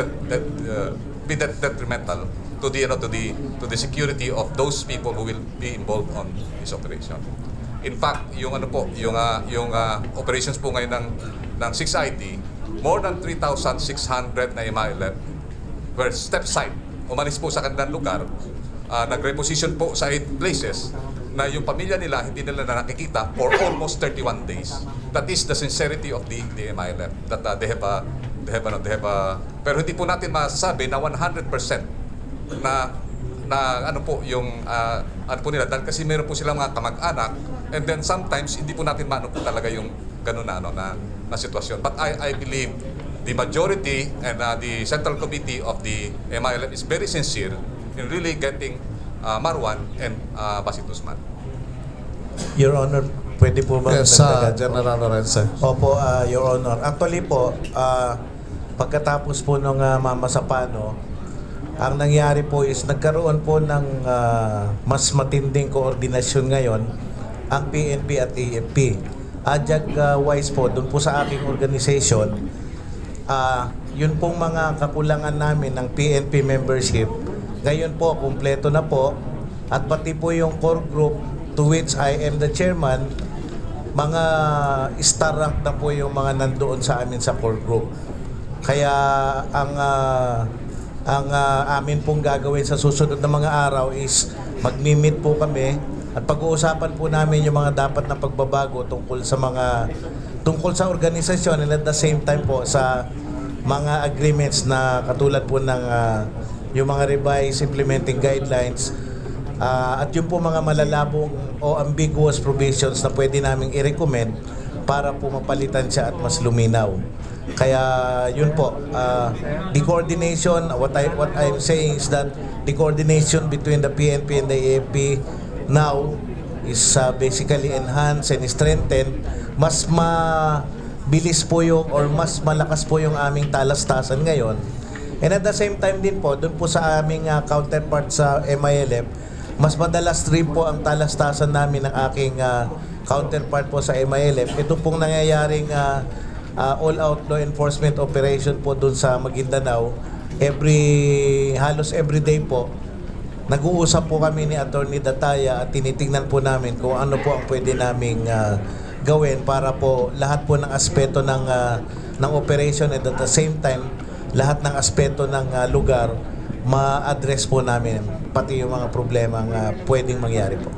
be detrimental to the security of those people who will be involved on this operation. In fact, yung operations po ngayon ng 6ID, more than 3,600 na MILF were step side. Umalis po sa kanilang lugar, nag-reposition po sa 8 places na yung pamilya nila hindi nila na nakikita for almost 31 days. That is the sincerity of the MILF that they have pero hindi po natin masasabi na 100% na ano po yung ano po nila, dahil kasi meron po silang mga kamag-anak and then sometimes hindi po natin maano po talaga yung ganun na sitwasyon. But I believe the majority and the Central Committee of the MILF is very sincere in really getting Marwan and Basit Usman. Your Honor, pwede po ba? Yes, General Lorenzo. Opo, Your Honor. Actually po, pagkatapos po ng Mamasapano, ang nangyari po is nagkaroon po ng mas matinding koordinasyon ngayon ang PNP at AFP. wise po, doon po sa aking organization, yun pong mga kakulangan namin ng PNP membership, ngayon po, kumpleto na po, at pati po yung core group to which I am the chairman, mga star rank na po yung mga nandoon sa amin sa core group. Kaya ang amin pong gagawin sa susunod na mga araw is magmi-meet po kami at pag-uusapan po namin yung mga dapat na pagbabago tungkol sa organisasyon, and at the same time po sa mga agreements na katulad po ng yung mga revised implementing guidelines at yung po mga malalabong o ambiguous provisions na pwede naming i-recommend para po mapalitan siya at mas luminaw. Kaya yun po, the coordination, what I'm saying is that the coordination between the PNP and the AFP now is basically enhanced and strengthened. Mas mabilis po yung or mas malakas po yung aming talastasan ngayon. And at the same time din po, doon po sa aming counterpart sa MILF, mas madalas rin po ang talastasan namin ng aking counterpart po sa MILF. Ito pong nangyayaring all-out law enforcement operation po doon sa Maguindanao, halos every day po, nag-uusap po kami ni Attorney Dataya at tinitingnan po namin kung ano po ang pwede naming gawin para po lahat po ng aspeto ng operation and at the same time, lahat ng aspeto ng lugar, ma-address po namin pati yung mga problema pwedeng mangyari po.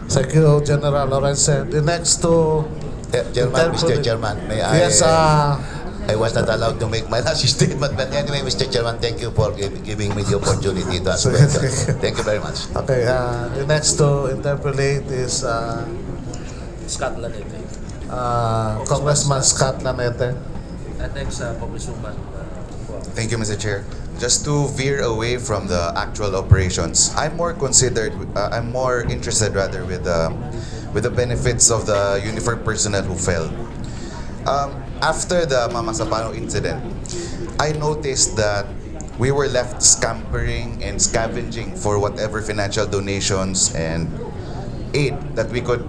Thank you, General Lawrence. The next to Mr. Chairman, may I... Yes, I was not allowed to make my last statement, but anyway, Mr. Chairman, thank you for giving me the opportunity to ask questions. Thank you very much. okay, the next to interpolate is Scott Lanete. Congressman Scott Lanete. And next, Congresswoman. Thank you, Mr. Chair. Just to veer away from the actual operations, I'm more interested rather with the benefits of the uniformed personnel who fell. After the Mamasapano incident, I noticed that we were left scampering and scavenging for whatever financial donations and aid that we could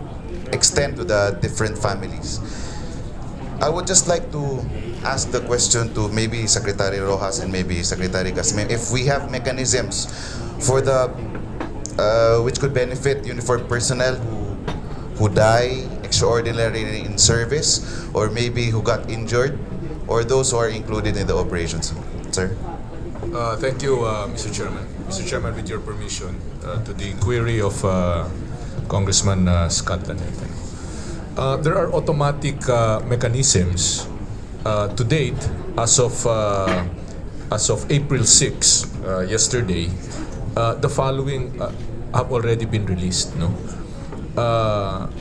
extend to the different families. I would just like to ask the question to maybe Secretary Rojas and maybe Secretary Gasme if we have mechanisms for which could benefit uniformed personnel who die extraordinarily in service, or maybe who got injured, or those who are included in the operations. Sir? Thank you, Mr. Chairman. Mr. Chairman, with your permission, to the query of Congressman Scott Lanete. There are automatic mechanisms to date as of April 6, yesterday. The following have already been released, no?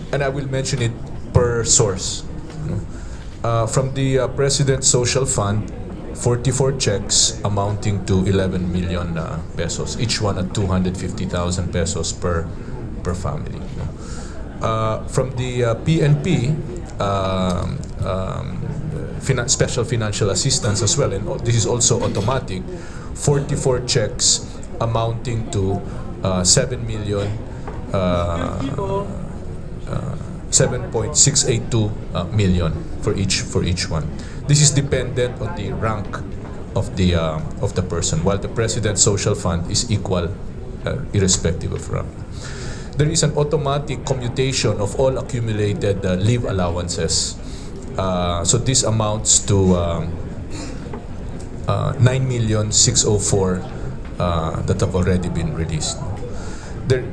And I will mention it per source. From the President's Social Fund, 44 checks amounting to 11 million pesos, each one at 250,000 pesos per family. From the PNP, special financial assistance as well, and this is also automatic, 44 checks amounting to 7.682 million for each one. This is dependent on the rank of the person, while the President's Social Fund is equal irrespective of rank. There is an automatic commutation of all accumulated leave allowances. So this amounts to 9,604,000 that have already been released.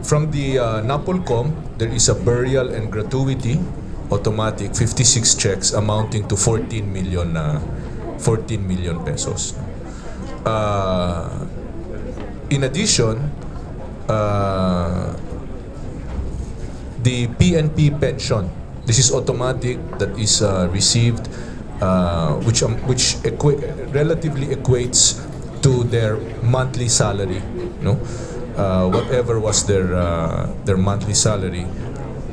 From the NAPOLCOM, there is a burial and gratuity automatic 56 checks amounting to 14 million pesos. In addition, the PNP pension, this is automatic, that is received, which relatively equates to their monthly salary, no? Whatever was their monthly salary,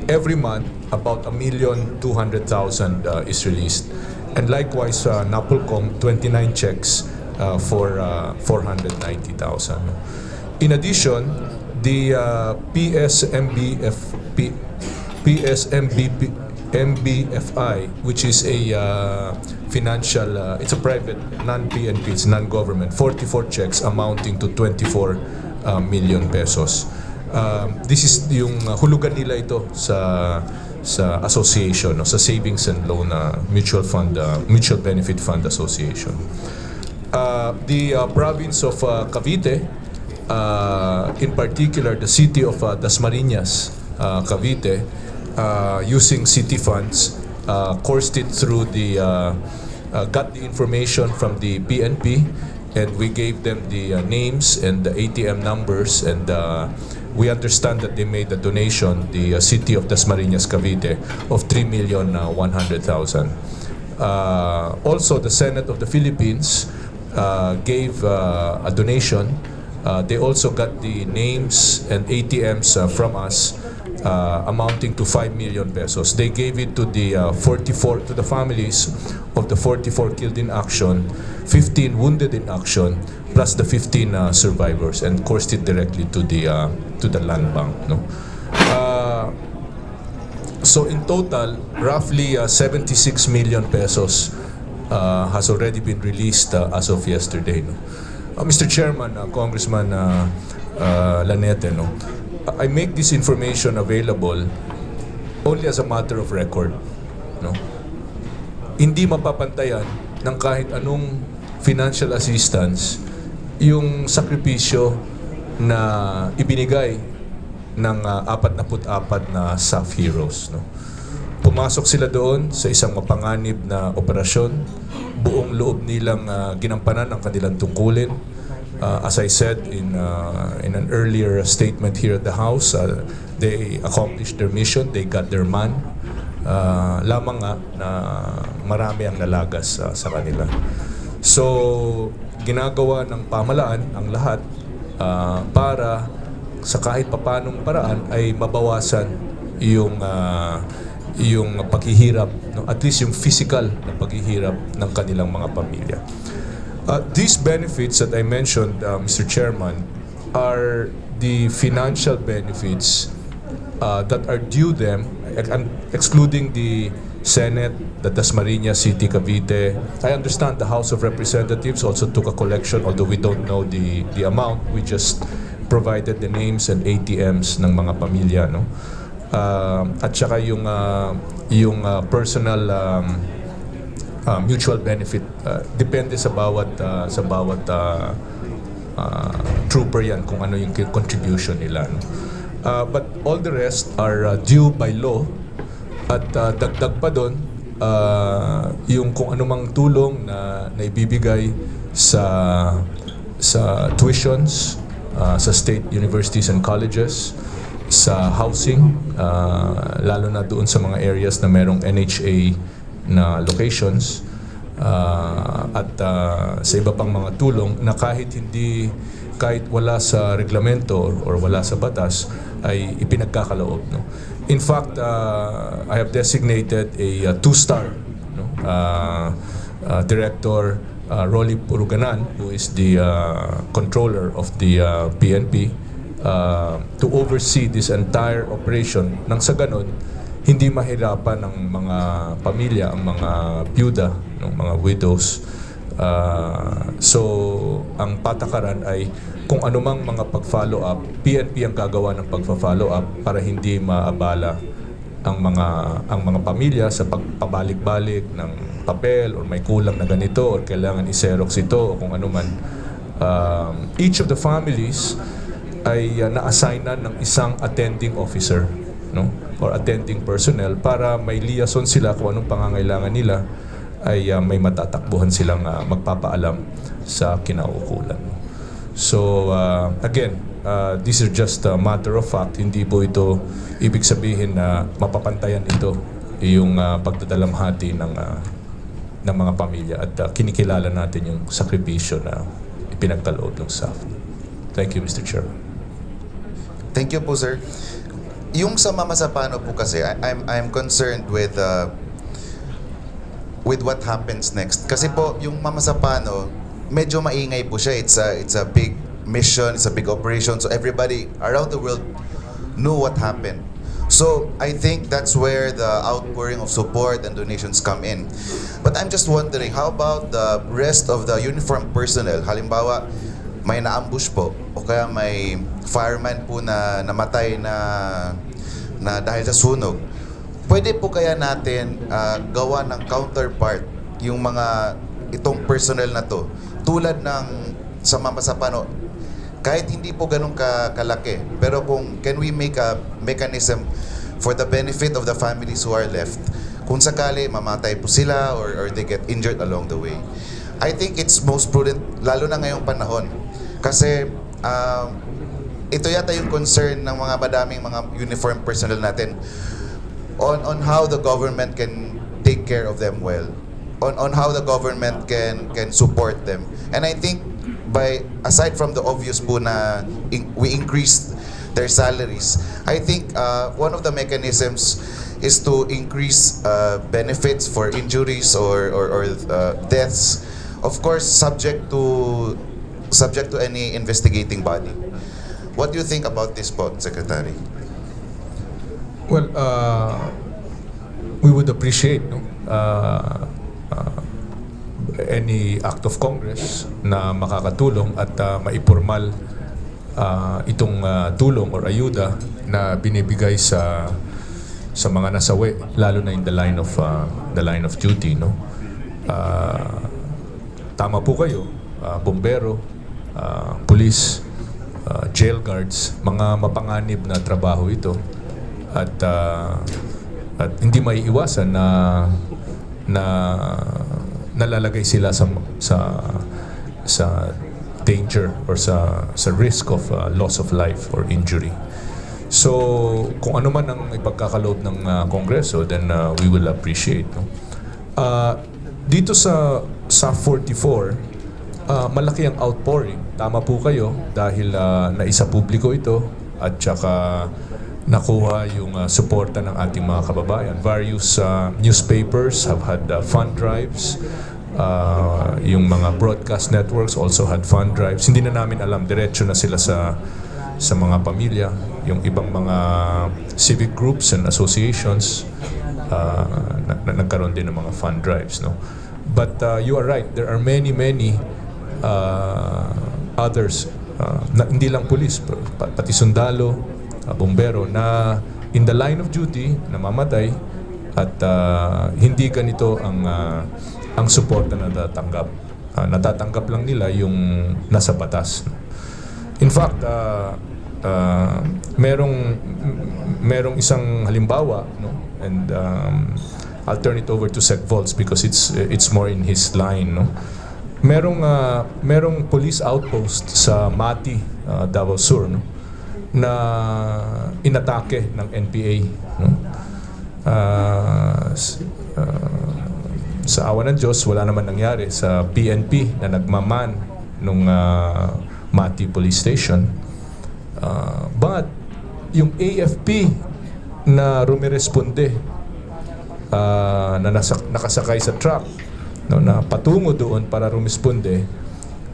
every month about 1,200,000 is released, and likewise NAPOLCOM 29 checks for 490,000. In addition, MBFI, which is a financial, it's a private, non-PNP, it's non-government, 44 checks amounting to 24 million pesos. This is yung hulugan nila ito sa association, no, sa Savings and Loan Mutual Fund, Mutual Benefit Fund Association. The province of Cavite, in particular the city of Dasmariñas, Cavite, using city funds, coursed it through the, got the information from the PNP, and we gave them the names and the ATM numbers, and we understand that they made a donation, the city of Dasmariñas, Cavite, of 3,100,000. Also, the Senate of the Philippines gave a donation. They also got the names and ATMs from us, amounting to 5 million pesos. They gave it to the 44 to the families of the 44 killed in action, 15 wounded in action, plus the 15 survivors, and coursed it directly to the land bank. No? So in total, roughly 76 million pesos has already been released as of yesterday. No? Mr. Chairman, Congressman Lanete, no? I make this information available only as a matter of record. No? Hindi mapapantayan ng kahit anong financial assistance yung sakripisyo na ibinigay ng 44 na SAF heroes. No? Pumasok sila doon sa isang mapanganib na operasyon, buong loob nilang ginampanan ang kanilang tungkulin. As I said in an earlier statement here at the House, they accomplished their mission, they got their man. Lamang nga na marami ang nalagas sa kanila. So, ginagawa ng pamalaan ang lahat para sa kahit papanong paraan ay mabawasan yung paghihirap, no? At least yung physical na paghihirap ng kanilang mga pamilya. These benefits that I mentioned, Mr. Chairman, are the financial benefits that are due them, excluding the Senate, the Dasmariñas City, Cavite. I understand the House of Representatives also took a collection, although we don't know the amount. We just provided the names and ATMs ng mga pamilya, no? At saka yung personal mutual benefit, depende sa bawat trooper yan kung ano yung contribution nila, no? But all the rest are due by law. At dagdag pa doon, yung kung anumang tulong na ibibigay sa tuitions, sa state universities and colleges, sa housing, lalo na doon sa mga areas na merong NHA na locations, at sa iba pang mga tulong na kahit wala sa reglamento or wala sa batas, ay ipinagkakaloob, no? In fact, I have designated a two-star, no, Director Rolly Puruganan, who is the controller of the PNP, to oversee this entire operation. Nang sa ganon, hindi mahirapan ng mga pamilya, ang mga byuda, ng mga widows. So, ang patakaran ay kung anumang mga pag-follow up, PNP ang gagawa ng pag-follow up para hindi maabala ang mga pamilya sa pagpabalik-balik ng papel or may kulang na ganito or kailangan i-xerox ito o kung ano man. Each of the families ay na-assignan ng isang attending officer, no, or attending personnel para may liaison sila kung anong pangangailangan nila, ay may matatakbuhan silang magpapaalam sa kinaukulan. So again, this is just a matter of fact. Hindi po ito ibig sabihin na mapapantayan ito yung pagdadalamhati ng mga pamilya, at kinikilala natin yung sakripisyo na ipinagkaloob ng SAF. Thank you, Mr. Chair. Thank you po, sir. Yung sa Mamasapano po kasi, I'm concerned with what happens next. Kasi po, yung Mamasapano, medyo maingay po siya. It's a big mission, it's a big operation. So everybody around the world knew what happened. So I think that's where the outpouring of support and donations come in. But I'm just wondering, how about the rest of the uniformed personnel? Halimbawa, may na-ambush po o kaya may fireman po na namatay na dahil sa sunog. Pwede po kaya natin gawa ng counterpart yung mga itong personnel na to tulad ng sa Mamasapano, kahit hindi po ganun kalaki, pero kung can we make a mechanism for the benefit of the families who are left, kung sakali mamatay po sila or they get injured along the way. I think it's most prudent, lalo na ngayong panahon, kasi ito yata yung concern ng mga madaming mga uniformed personnel natin on how the government can take care of them well, on how the government can support them. And I think aside from the obvious po na we increased their salaries, I think one of the mechanisms is to increase benefits for injuries or deaths, of course subject to any investigating body. What do you think about this po, Secretary? Well, we would appreciate any act of Congress na makakatulong at maipurmal itong tulong or ayuda na binibigay sa mga nasawi, lalo na in the line of duty, no. Tama po kayo, bombero, police, jail guards, mga mapanganib na trabaho ito at hindi maiiwasan na nalalagay sila sa danger or sa risk of loss of life or injury. So kung ano man ang ipagkakaloob ng Kongreso, then we will appreciate, no? Dito sa 44, malaki ang outpouring. Tama po kayo dahil naisa publiko ito at saka nakuha yung suporta ng ating mga kababayan. Various newspapers have had fund drives. Yung mga broadcast networks also had fund drives. Hindi na namin alam, diretso na sila sa mga pamilya. Yung ibang mga civic groups and associations nagkaroon din ng mga fund drives, no? But you are right, there are many others, hindi lang police, pati sundalo, bombero na in the line of duty namamatay at hindi ganito ang suporta na natatanggap lang nila yung nasa batas. In fact, merong isang halimbawa, no? And I'll turn it over to Sec Volts because it's more in his line, no? Merong police outpost sa Mati, Davao Sur, no? Na inatake ng NPA, no? Sa awa ng Diyos, wala naman nangyari sa PNP na nagmaman nung Mati Police Station. But yung AFP na rumiresponde, na nakasakay sa truck, no, na patungo doon para rumisponde,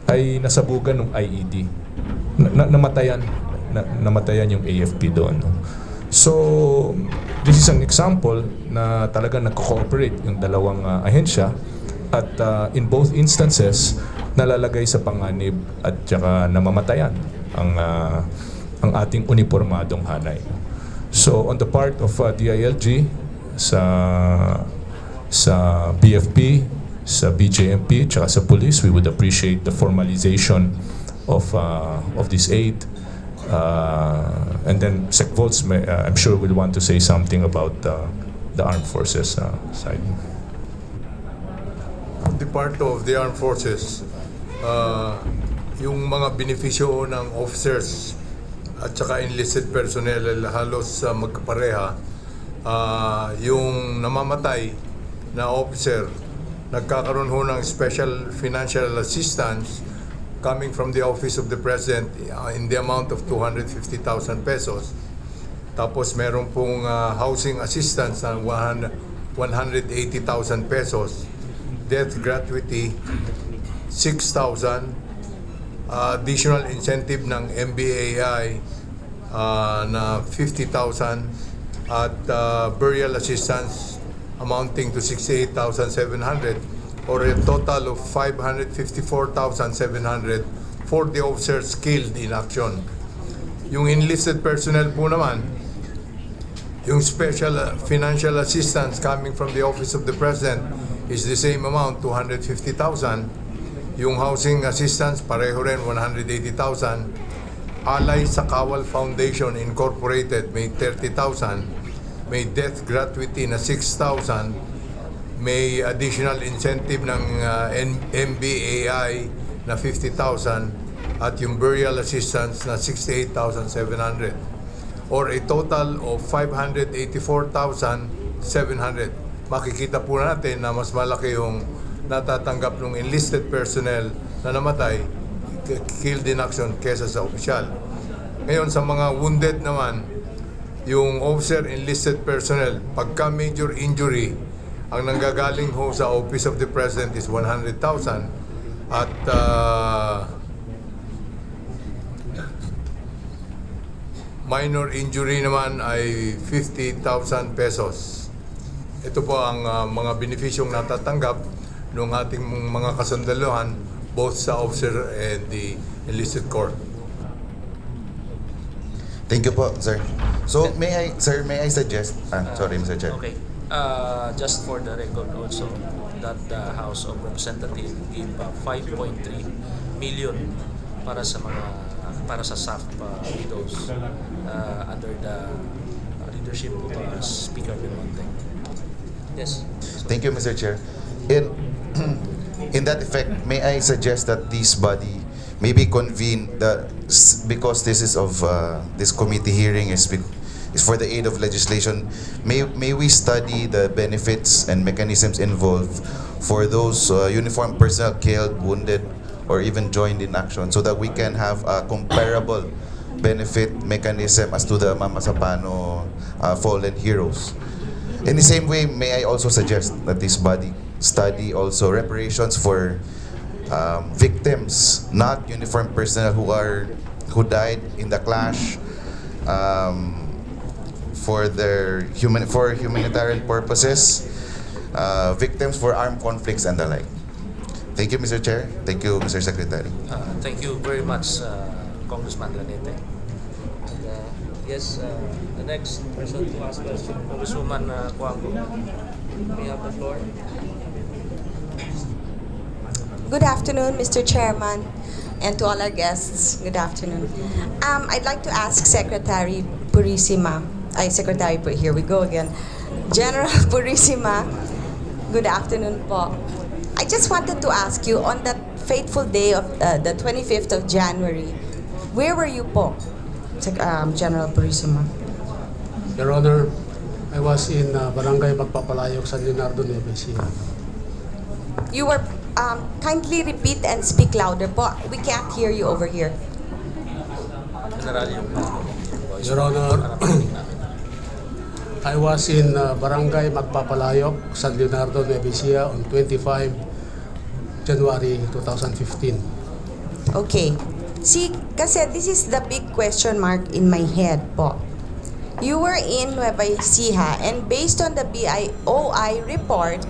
ay nasabugan ng IED. Namatayan yung AFP doon, no? So this is an example na talagang nagko-cooperate yung dalawang ahensya at in both instances nalalagay sa panganib at saka namamatayan ang ating unipormadong hanay. So on the part of DILG, sa BFP, sa BJMP, tsaka sa police, we would appreciate the formalization of this aid. And then Sec Volts, I'm sure will want to say something about the armed forces side. The part of the armed forces, yung mga benepisyo ng officers at saka enlisted personnel halos magkapareha. Yung namamatay na officer, nagkakaroon ho ng special financial assistance coming from the Office of the President in the amount of 250,000 pesos. Tapos meron pong housing assistance ng 180,000 pesos. Death gratuity, 6,000. Additional incentive ng MBAI na 50,000. at burial assistance amounting to 68,700 or a total of 554,700 for the officers killed in action. Yung enlisted personnel po naman, yung special financial assistance coming from the Office of the President is the same amount, 250,000. Yung housing assistance, pareho rin, 180,000. Alay sa Kawal Foundation Incorporated, may 30,000. May death gratuity na 6,000. May additional incentive ng MBAI na 50,000. At yung burial assistance na 68,700. Or a total of 584,700. Makikita po natin na mas malaki yung natatanggap ng enlisted personnel na namatay, killed in action, kesa sa opisyal. Ngayon, sa mga wounded naman, yung officer enlisted personnel, pagka major injury, ang nanggagaling ho sa Office of the President is 100,000 at minor injury naman ay 50,000 pesos. Ito po ang mga benepisyong natatanggap ng ating mga kasundaluhan both sa officer and the enlisted corps. Thank you po, sir. So, may I suggest? Sorry, Mr. Chair. Okay. Just for the record also, that the House of Representatives gave 5.3 million para sa SAF widows under the leadership of Speaker Belmonte. Yes. Thank you, Mr. Chair. In that effect, may I suggest that this body maybe convene because this is of this committee hearing is for the aid of legislation. May we study the benefits and mechanisms involved for those uniformed personnel killed, wounded, or even joined in action, so that we can have a comparable benefit mechanism as to the Mamasapano fallen heroes. In the same way, may I also suggest that this body study also reparations for victims, not uniformed personnel who died in the clash for humanitarian purposes, victims for armed conflicts and the like. Thank you, Mr. Chair. Thank you, Mr. Secretary. Thank you very much, Congressman Lanete. Yes, the next person to ask question, Congresswoman Cuango. We have the floor. Good afternoon, Mr. Chairman, and to all our guests. Good afternoon. I'd like to ask Secretary Purisima. Here we go again. General Purisima, good afternoon po. I just wanted to ask you, on that fateful day of the 25th of January, where were you po, General Purisima? Your Honor, I was in Barangay Magpapalayok, San Leonardo, Nueva Ecija. You were, kindly repeat and speak louder po. We can't hear you over here. Your Honor, I was in Barangay Magpapalayok, San Leonardo, Nueva Ecija on 25 January 2015. Okay. See, kasi this is the big question mark in my head po. You were in Nueva Ecija, and based on the BIOI report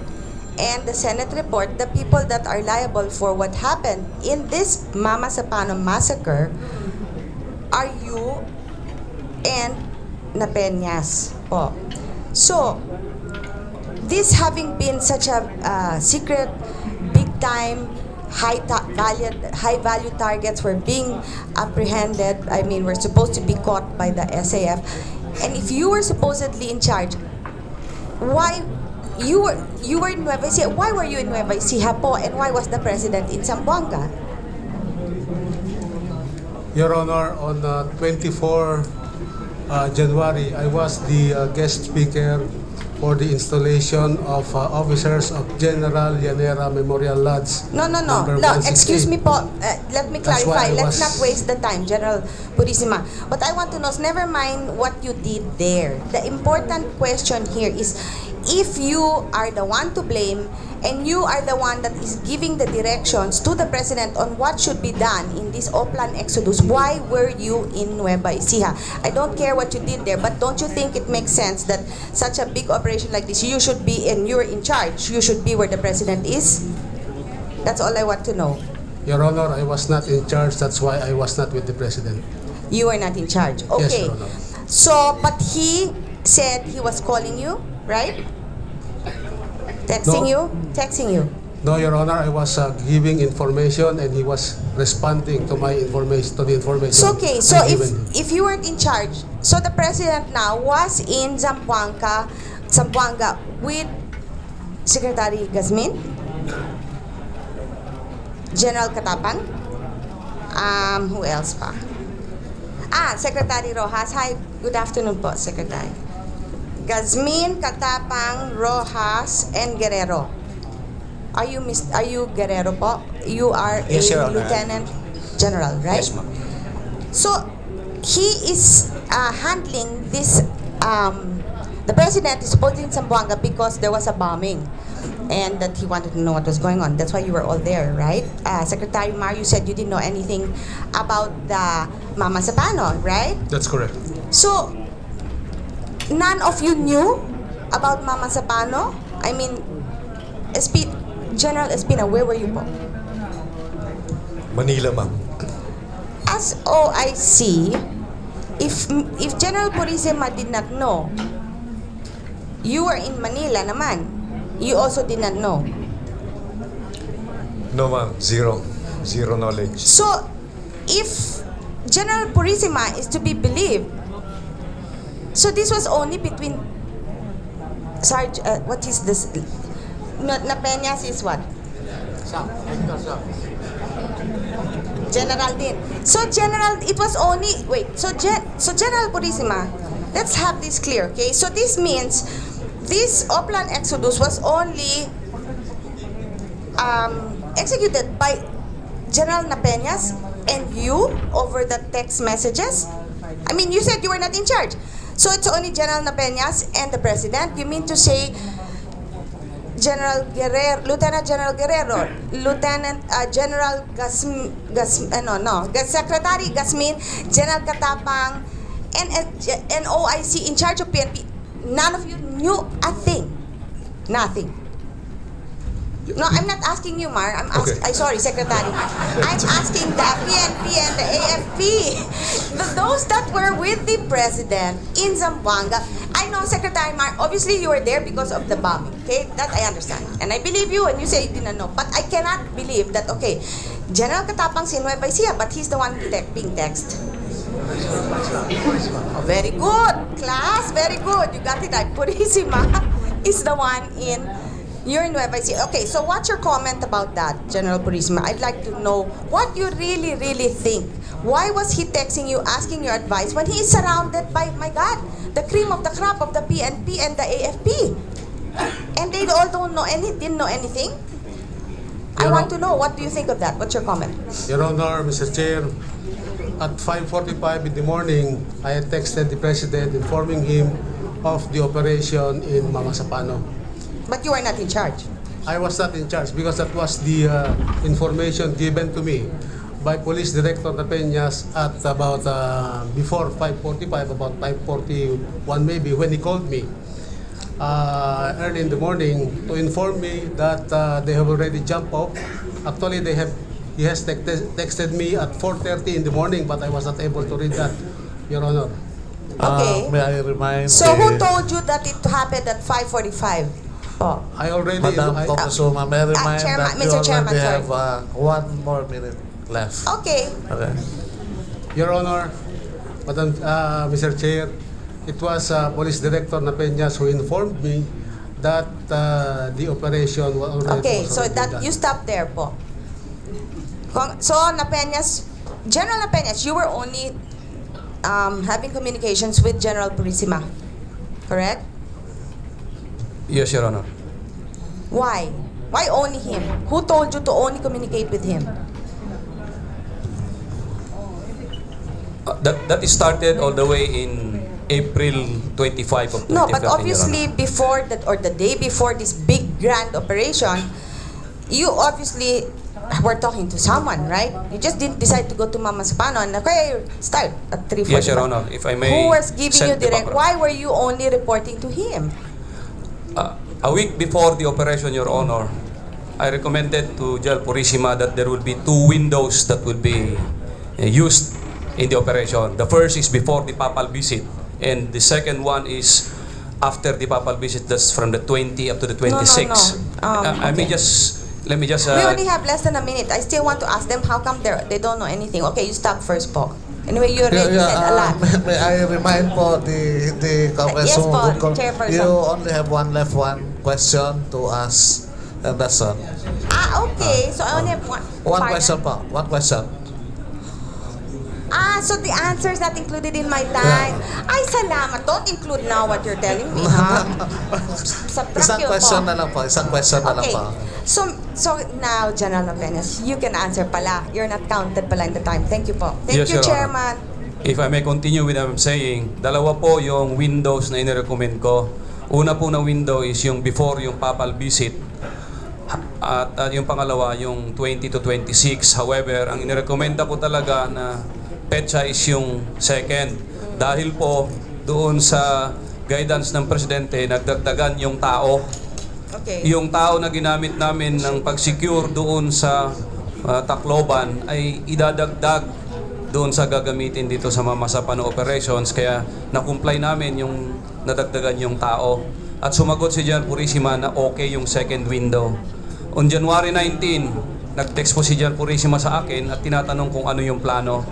and the Senate report, the people that are liable for what happened in this Mamasapano massacre are you and Napeñas po. So, this having been such a secret, big-time, high-value targets were being apprehended. I mean, were supposed to be caught by the SAF. And if you were supposedly in charge, why you were in Nueva Ecija? Why were you in Nueva Ecija po? And why was the president in Zamboanga? Your Honor, on 24 January, I was the guest speaker for the installation of officers of General Llanera Memorial Lodge. No, excuse me po. Let me clarify. Let's not waste the time, General Purisima. What I want to know is, never mind what you did there. The important question here is, if you are the one to blame and you are the one that is giving the directions to the President on what should be done in this Oplan Exodus, why were you in Nueva Ecija? I don't care what you did there, but don't you think it makes sense that such a big operation like this, you should be, and you're in charge, you should be where the President is? That's all I want to know. Your Honor, I was not in charge. That's why I was not with the President. You are not in charge. Okay. Yes, Your Honor. So, but he said he was calling you, right? Texting No. you? Texting you. No, Your Honor, I was giving information and he was responding to my information, to the information. So, okay, so I given him. if you weren't in charge, so the President now was in Zamboanga with Secretary Gazmin, General Katapang, who else pa? Secretary Rojas. Hi, good afternoon po, Secretary. Gazmin, Katapang, Rojas, and Guerrero. Are you Guerrero po? You are Yes, Your a Honor. Lieutenant General, right? Yes, ma'am. So, he is handling this, the President is supposedly in Zamboanga because there was a bombing and that he wanted to know what was going on. That's why you were all there, right? Secretary Mar, you said you didn't know anything about the Mamasapano, right? That's correct. So, none of you knew about Mamasapano? I mean, General Espina, where were you po? Manila, ma'am. As OIC, if General Purisima did not know, you were in Manila naman. You also did not know. No, ma'am. Zero. Zero knowledge. So, if General Purisima is to be believed, so this was only between what is this? Napeñas is what? General din. So General, it was only, so General Purisima, let's have this clear, okay? So this means this Oplan Exodus was only executed by General Napeñas and you over the text messages? I mean, you said you were not in charge. So it's only General Napeñas and the President? You mean to say General Guerrero, Lieutenant General Guerrero, Lieutenant General Secretary Gasmin, General Katapang, and OIC in charge of PNP, none of you knew a thing. Nothing. No, I'm not asking you, Mar. I'm sorry, Secretary. I'm asking the PNP and the AFP. Those that were with the President in Zamboanga. I know, Secretary Mar, obviously you were there because of the bombing, okay? That I understand. And I believe you, and you say you didn't know. But I cannot believe that, okay, General Katapang's in Nueva Ecija, but he's the one being texted. Oh, very good, class, very good. You got it right. Purisima is the one in your Nueva Ecija. Okay, so what's your comment about that, General Purisima? I'd like to know what you really, really think. Why was he texting you, asking your advice when he is surrounded by, my God, the cream of the crop of the PNP and the AFP? And they all didn't know anything? I want to know, what do you think of that? What's your comment? Your Honor, Mr. Chair, at 5:45 in the morning, I had texted the President informing him of the operation in Mamasapano. But you are not in charge. I was not in charge because that was the information given to me by Police Director Napeñas at about before 5:45, about 5:41 maybe, when he called me early in the morning to inform me that they have already jumped off. Actually, he has texted me at 4:30 in the morning, but I was not able to read that, Your Honor. Okay. May I remind So who told you that it happened at 5:45? Oh. I already... Madam Congresswoman, may I remind Chairman, that Mr. you Chairman, already sorry. have 1 more minute left. Okay. Okay. Your Honor, Madam, Mr. Chair, it was Police Director Napeñas who informed me that the operation was already... Okay, so that you stop there po. So Napeñas, General Napeñas, you were only having communications with General Purisima, correct? Yes, Your Honor. Why? Why only him? Who told you to only communicate with him? That started all the way in April 25 of 2015. No, but Your Honor. obviously before that, or the day before this big grand operation, you obviously were talking to someone, right? You just didn't decide to go to Mamasapano and okay, start at 3:45. Yes, Your Honor. If I may Who was giving you send the direct? background. Why were you only reporting to him? A week before the operation, Your Honor, I recommended to General Purisima that there will be 2 windows that will be used in the operation. The first is before the papal visit, and the second one is after the papal visit. That's from the 20 up to the 26. Okay. Let me just. We only have less than a minute. I still want to ask them how come they don't know anything. Okay, you stop first, po. Anyway, you already said a lot. May I remind po the Yes po, Chairperson. You only have one question to ask, and that's all. Okay. So I only have one. One Pardon? question po. One question. So the answer is not included in my time. Ay, salamat. Don't include now what you're telling me, ha? Subtract Isang yun question po. na lang po. Isang question na lang Okay. po. So now, General Lapenas, you can answer pala. You're not counted pala in the time. Thank you po. Thank Yes, you, Your Chairman. If I may continue with what I'm saying, dalawa po yung windows na inirecommend ko. Una po na window is yung before yung papal visit, at yung pangalawa yung 20 to 26. However, ang inirekomenda ko talaga na petsa is yung second. Dahil po doon sa guidance ng Presidente, nagdagdagan yung tao. Okay. Yung tao na ginamit namin ng pag-secure doon sa Tacloban ay idadagdag doon sa gagamitin dito sa Mamasapano operations. Kaya na-comply namin yung nadagdagan yung tao. At sumagot si General Purisima na okay yung second window. On January 19, nag-text po si General Purisima sa akin at tinatanong kung ano yung plano.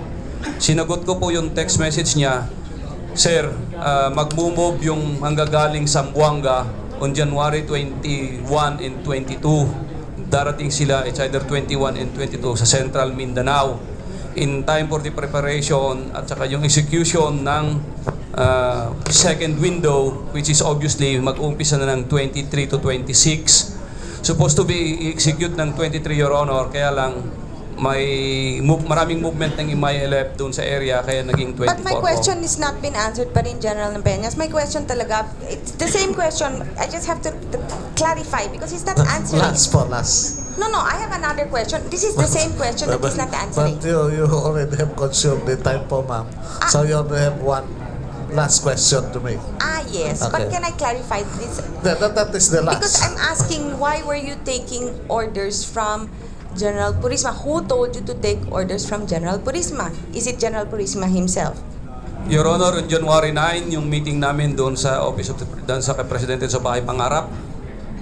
Sinagot ko po yung text message niya, Sir, mag-move yung manggagaling Zamboanga on January 21 and 22. Darating sila, it's either 21 and 22 sa Central Mindanao. In time for the preparation at saka yung execution ng second window, which is obviously mag-umpisa na ng 23 to 26. Supposed to be execute ng 23, Your Honor, kaya lang maraming movement ng MILF doon sa area, kaya naging 24. But my question is not been answered pa rin, General Peñas. My question talaga, it's the same question. I just have to clarify because he's not answering. Last. No, I have another question. This is the same question that he's not answering. But you already have consumed the time po, ma'am. So you only have one last question to make. Yes. Okay. But can I clarify this? That is the last. Because I'm asking, why were you taking orders from General Purisma? Who told you to take orders from General Purisma? Is it General Purisma himself? Your Honor, on January 9, yung meeting namin doon sa Office of the Presidente sa Bahay Pangarap.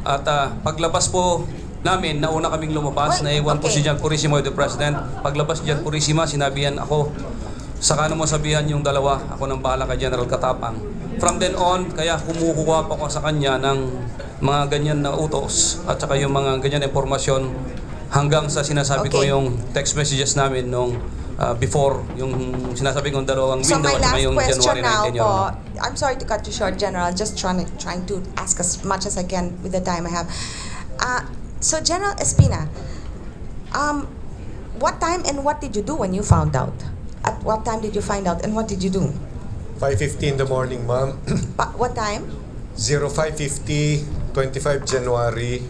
At paglabas po namin, nauna kaming lumabas, naiwan po si General Purisima with the President. Paglabas ni General Purisima, sinabihan ako, saka naman sabihan yung dalawa, ako nang bahala kay General Katapang. From then on, kaya kumukuha pa ko sa kanya ng mga ganyan na utos at saka yung mga ganyan na impormasyon hanggang sa sinasabi ko yung text messages namin nung before, yung sinasabi kong dalawang So window my at saka last yung question January now 19, Your po, Honor. I'm sorry to cut you short, General, just trying to ask as much as I can with the time I have. So General Espina, what time and what did you do when you found out? At what time did you find out and what did you do? 5:50 in the morning, ma'am. What time? 05:50, 25 January,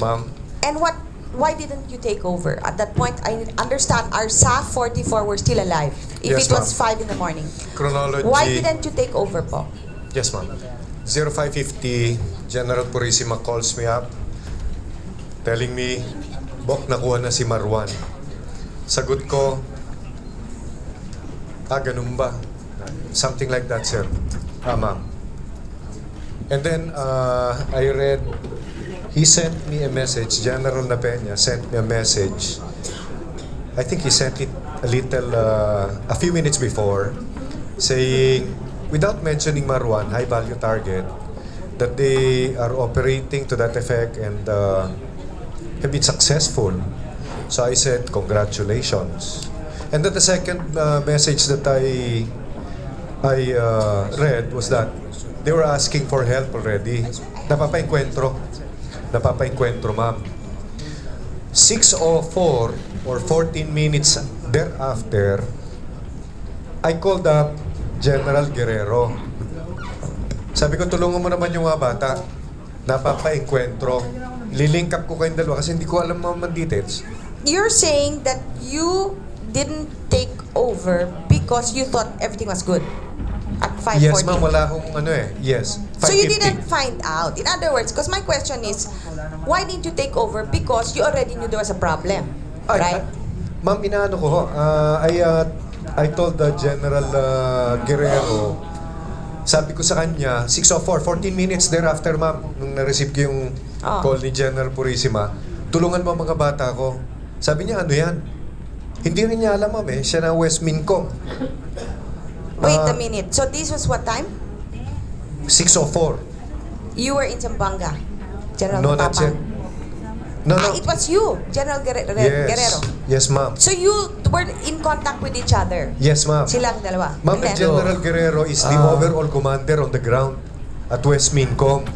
ma'am. And why didn't you take over? At that point, I understand our SAF 44 were still alive. If Yes, it was ma'am. 5 in the morning. Chronology. Why didn't you take over po? Yes, ma'am. 05:50, General Purisima calls me up telling me, Bok, nakuha na si Marwan. Sagot ko, ganun ba? Something like that, sir. Ma'am. And then, I read, he sent me a message, General Napenya sent me a message. I think he sent it a few minutes before, saying, without mentioning Marwan, high value target, that they are operating to that effect and have been successful. So I said, congratulations. And then the second message that I read was that they were asking for help already. Napapaenkwentro, ma'am. 6:04 or 14 minutes thereafter, I called up General Guerrero. Sabi ko, tulungan mo naman yung mga bata. napapa-enkwentro. Lilink up ko kayong dalawa kasi hindi ko alam mga details. You're saying that you didn't take over because you thought everything was good at 5:40. Yes, ma'am. Wala akong Yes. 5:50. So you didn't find out. In other words, because my question is, why didn't you take over? Because you already knew there was a problem, right? Ma'am, inaano ko ho. I told the General Guerrero, sabi ko sa kanya, 6:04, 14 minutes thereafter, ma'am, nung na-receive ko yung call ni General Purisima, tulungan mo ang mga bata ko. Sabi niya, ano yan? Hindi rin niya alam, ma'am siya na West Mincom. Wait a minute. So this was what time? 6:04. You were in Zamboanga, General No, not yet. Tapang. No. It was you, General Guerrero. Yes, ma'am. So you were in contact with each other? Yes, ma'am. Silang dalawa? Ma'am, And then- General Guerrero is the overall commander on the ground at West Mincom.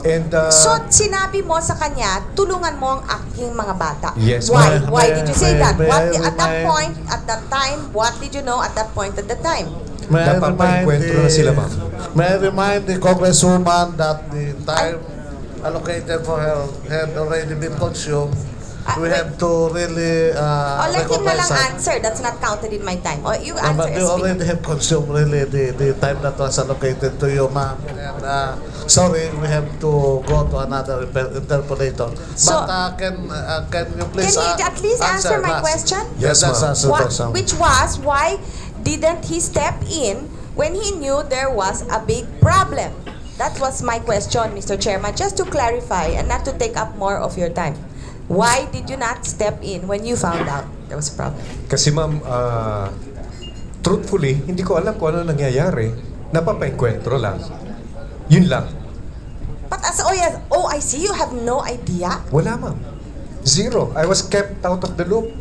And So sinabi mo sa kanya, tulungan mo ang aking mga bata. Yes, Why? ma'am. Why did you say that? may I At that remind- point, at that time, what did you know at that point at the time? May I Napapa-enkwentro na sila, ma'am. May I remind the congresswoman that the time allocated for her had already been consumed. We have to really Let him na lang recognize that. answer. That's not counted in my time. Or you No, answer but you SB. already have consumed really the time that was allocated to you, ma'am. And sorry, we have to go to another interpolator. So- But can you please Can you at least answer my last? question? Yes, Yes, ma'am. answer What, those, ma'am. which was, why didn't he step in when he knew there was a big problem? That was my question, Mr. Chairman, just to clarify and not to take up more of your time. Why did you not step in when you found out there was a problem? kasi ma'am, truthfully, hindi ko alam kung ano nangyayari. Napapa-enkwentro lang. Yun lang. But I see, you have no idea. Wala, ma'am. Zero. I was kept out of the loop.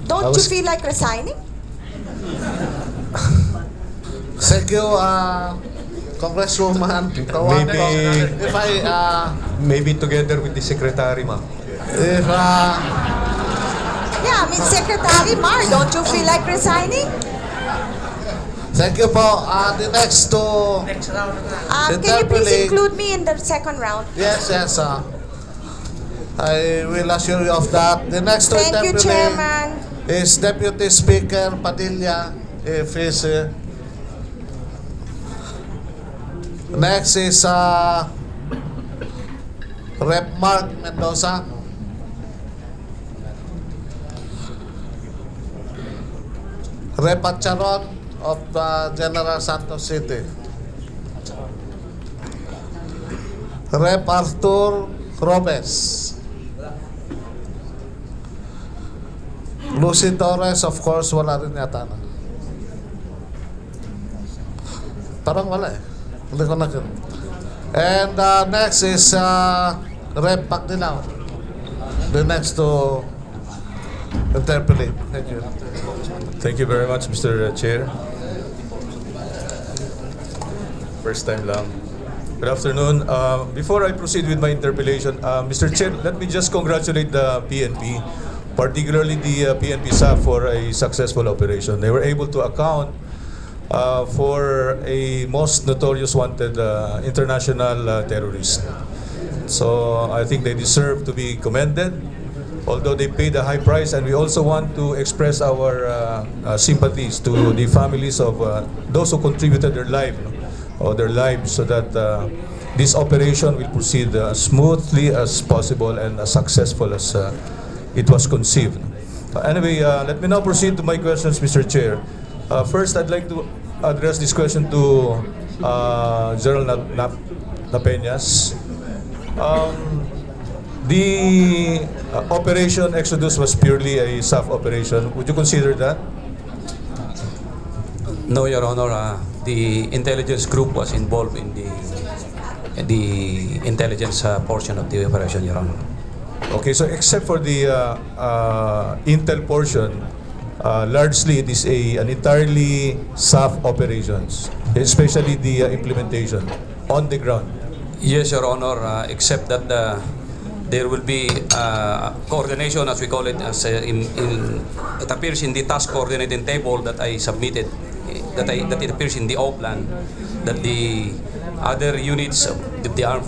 Don't you feel like resigning? Thank you, Congresswoman. Maybe- If Maybe together with the secretary, ma'am. if Yeah, Secretary Mar, don't you feel like resigning? thank you po. The next two. Can you please include me in the second round? Yes. I will assure you of that. The next to Thank you, interpolate Chairman. is Deputy Speaker Padilla. If he's next is Rep. Mark Mendoza. Rep. Acharon of General Santos City. Rep. Arthur Robes. Lucy Torres, of course, wala rin yata na. Parang wala Hindi ko na. And next is Rep. Pagdilaw. The next to interpolate. Thank you. Thank you very much, Mr. Chair. First time lang. Good afternoon. Before I proceed with my interpellation, Mr. Chair, let me just congratulate the PNP, particularly the PNP staff for a successful operation. They were able to account for a most notorious wanted international terrorist. So I think they deserve to be commended, although they paid a high price, and we also want to express our sympathies to the families of those who contributed their lives so that this operation will proceed as smoothly as possible and as successful as it was conceived. Anyway, let me now proceed to my questions, Mr. Chair. First, I'd like to address this question to General Napeñas. The Operation Exodus was purely a SAF operation. Would you consider that? No, Your Honor. The intelligence group was involved in the intelligence portion of the operation, Your Honor. Okay, so except for the intel portion, largely it is an entirely SAF operations, especially the implementation on the ground. Yes, Your Honor, except that there will be coordination, as we call it, as it appears in the task coordinating table that I submitted, that it appears in the O plan, that the other units of the armed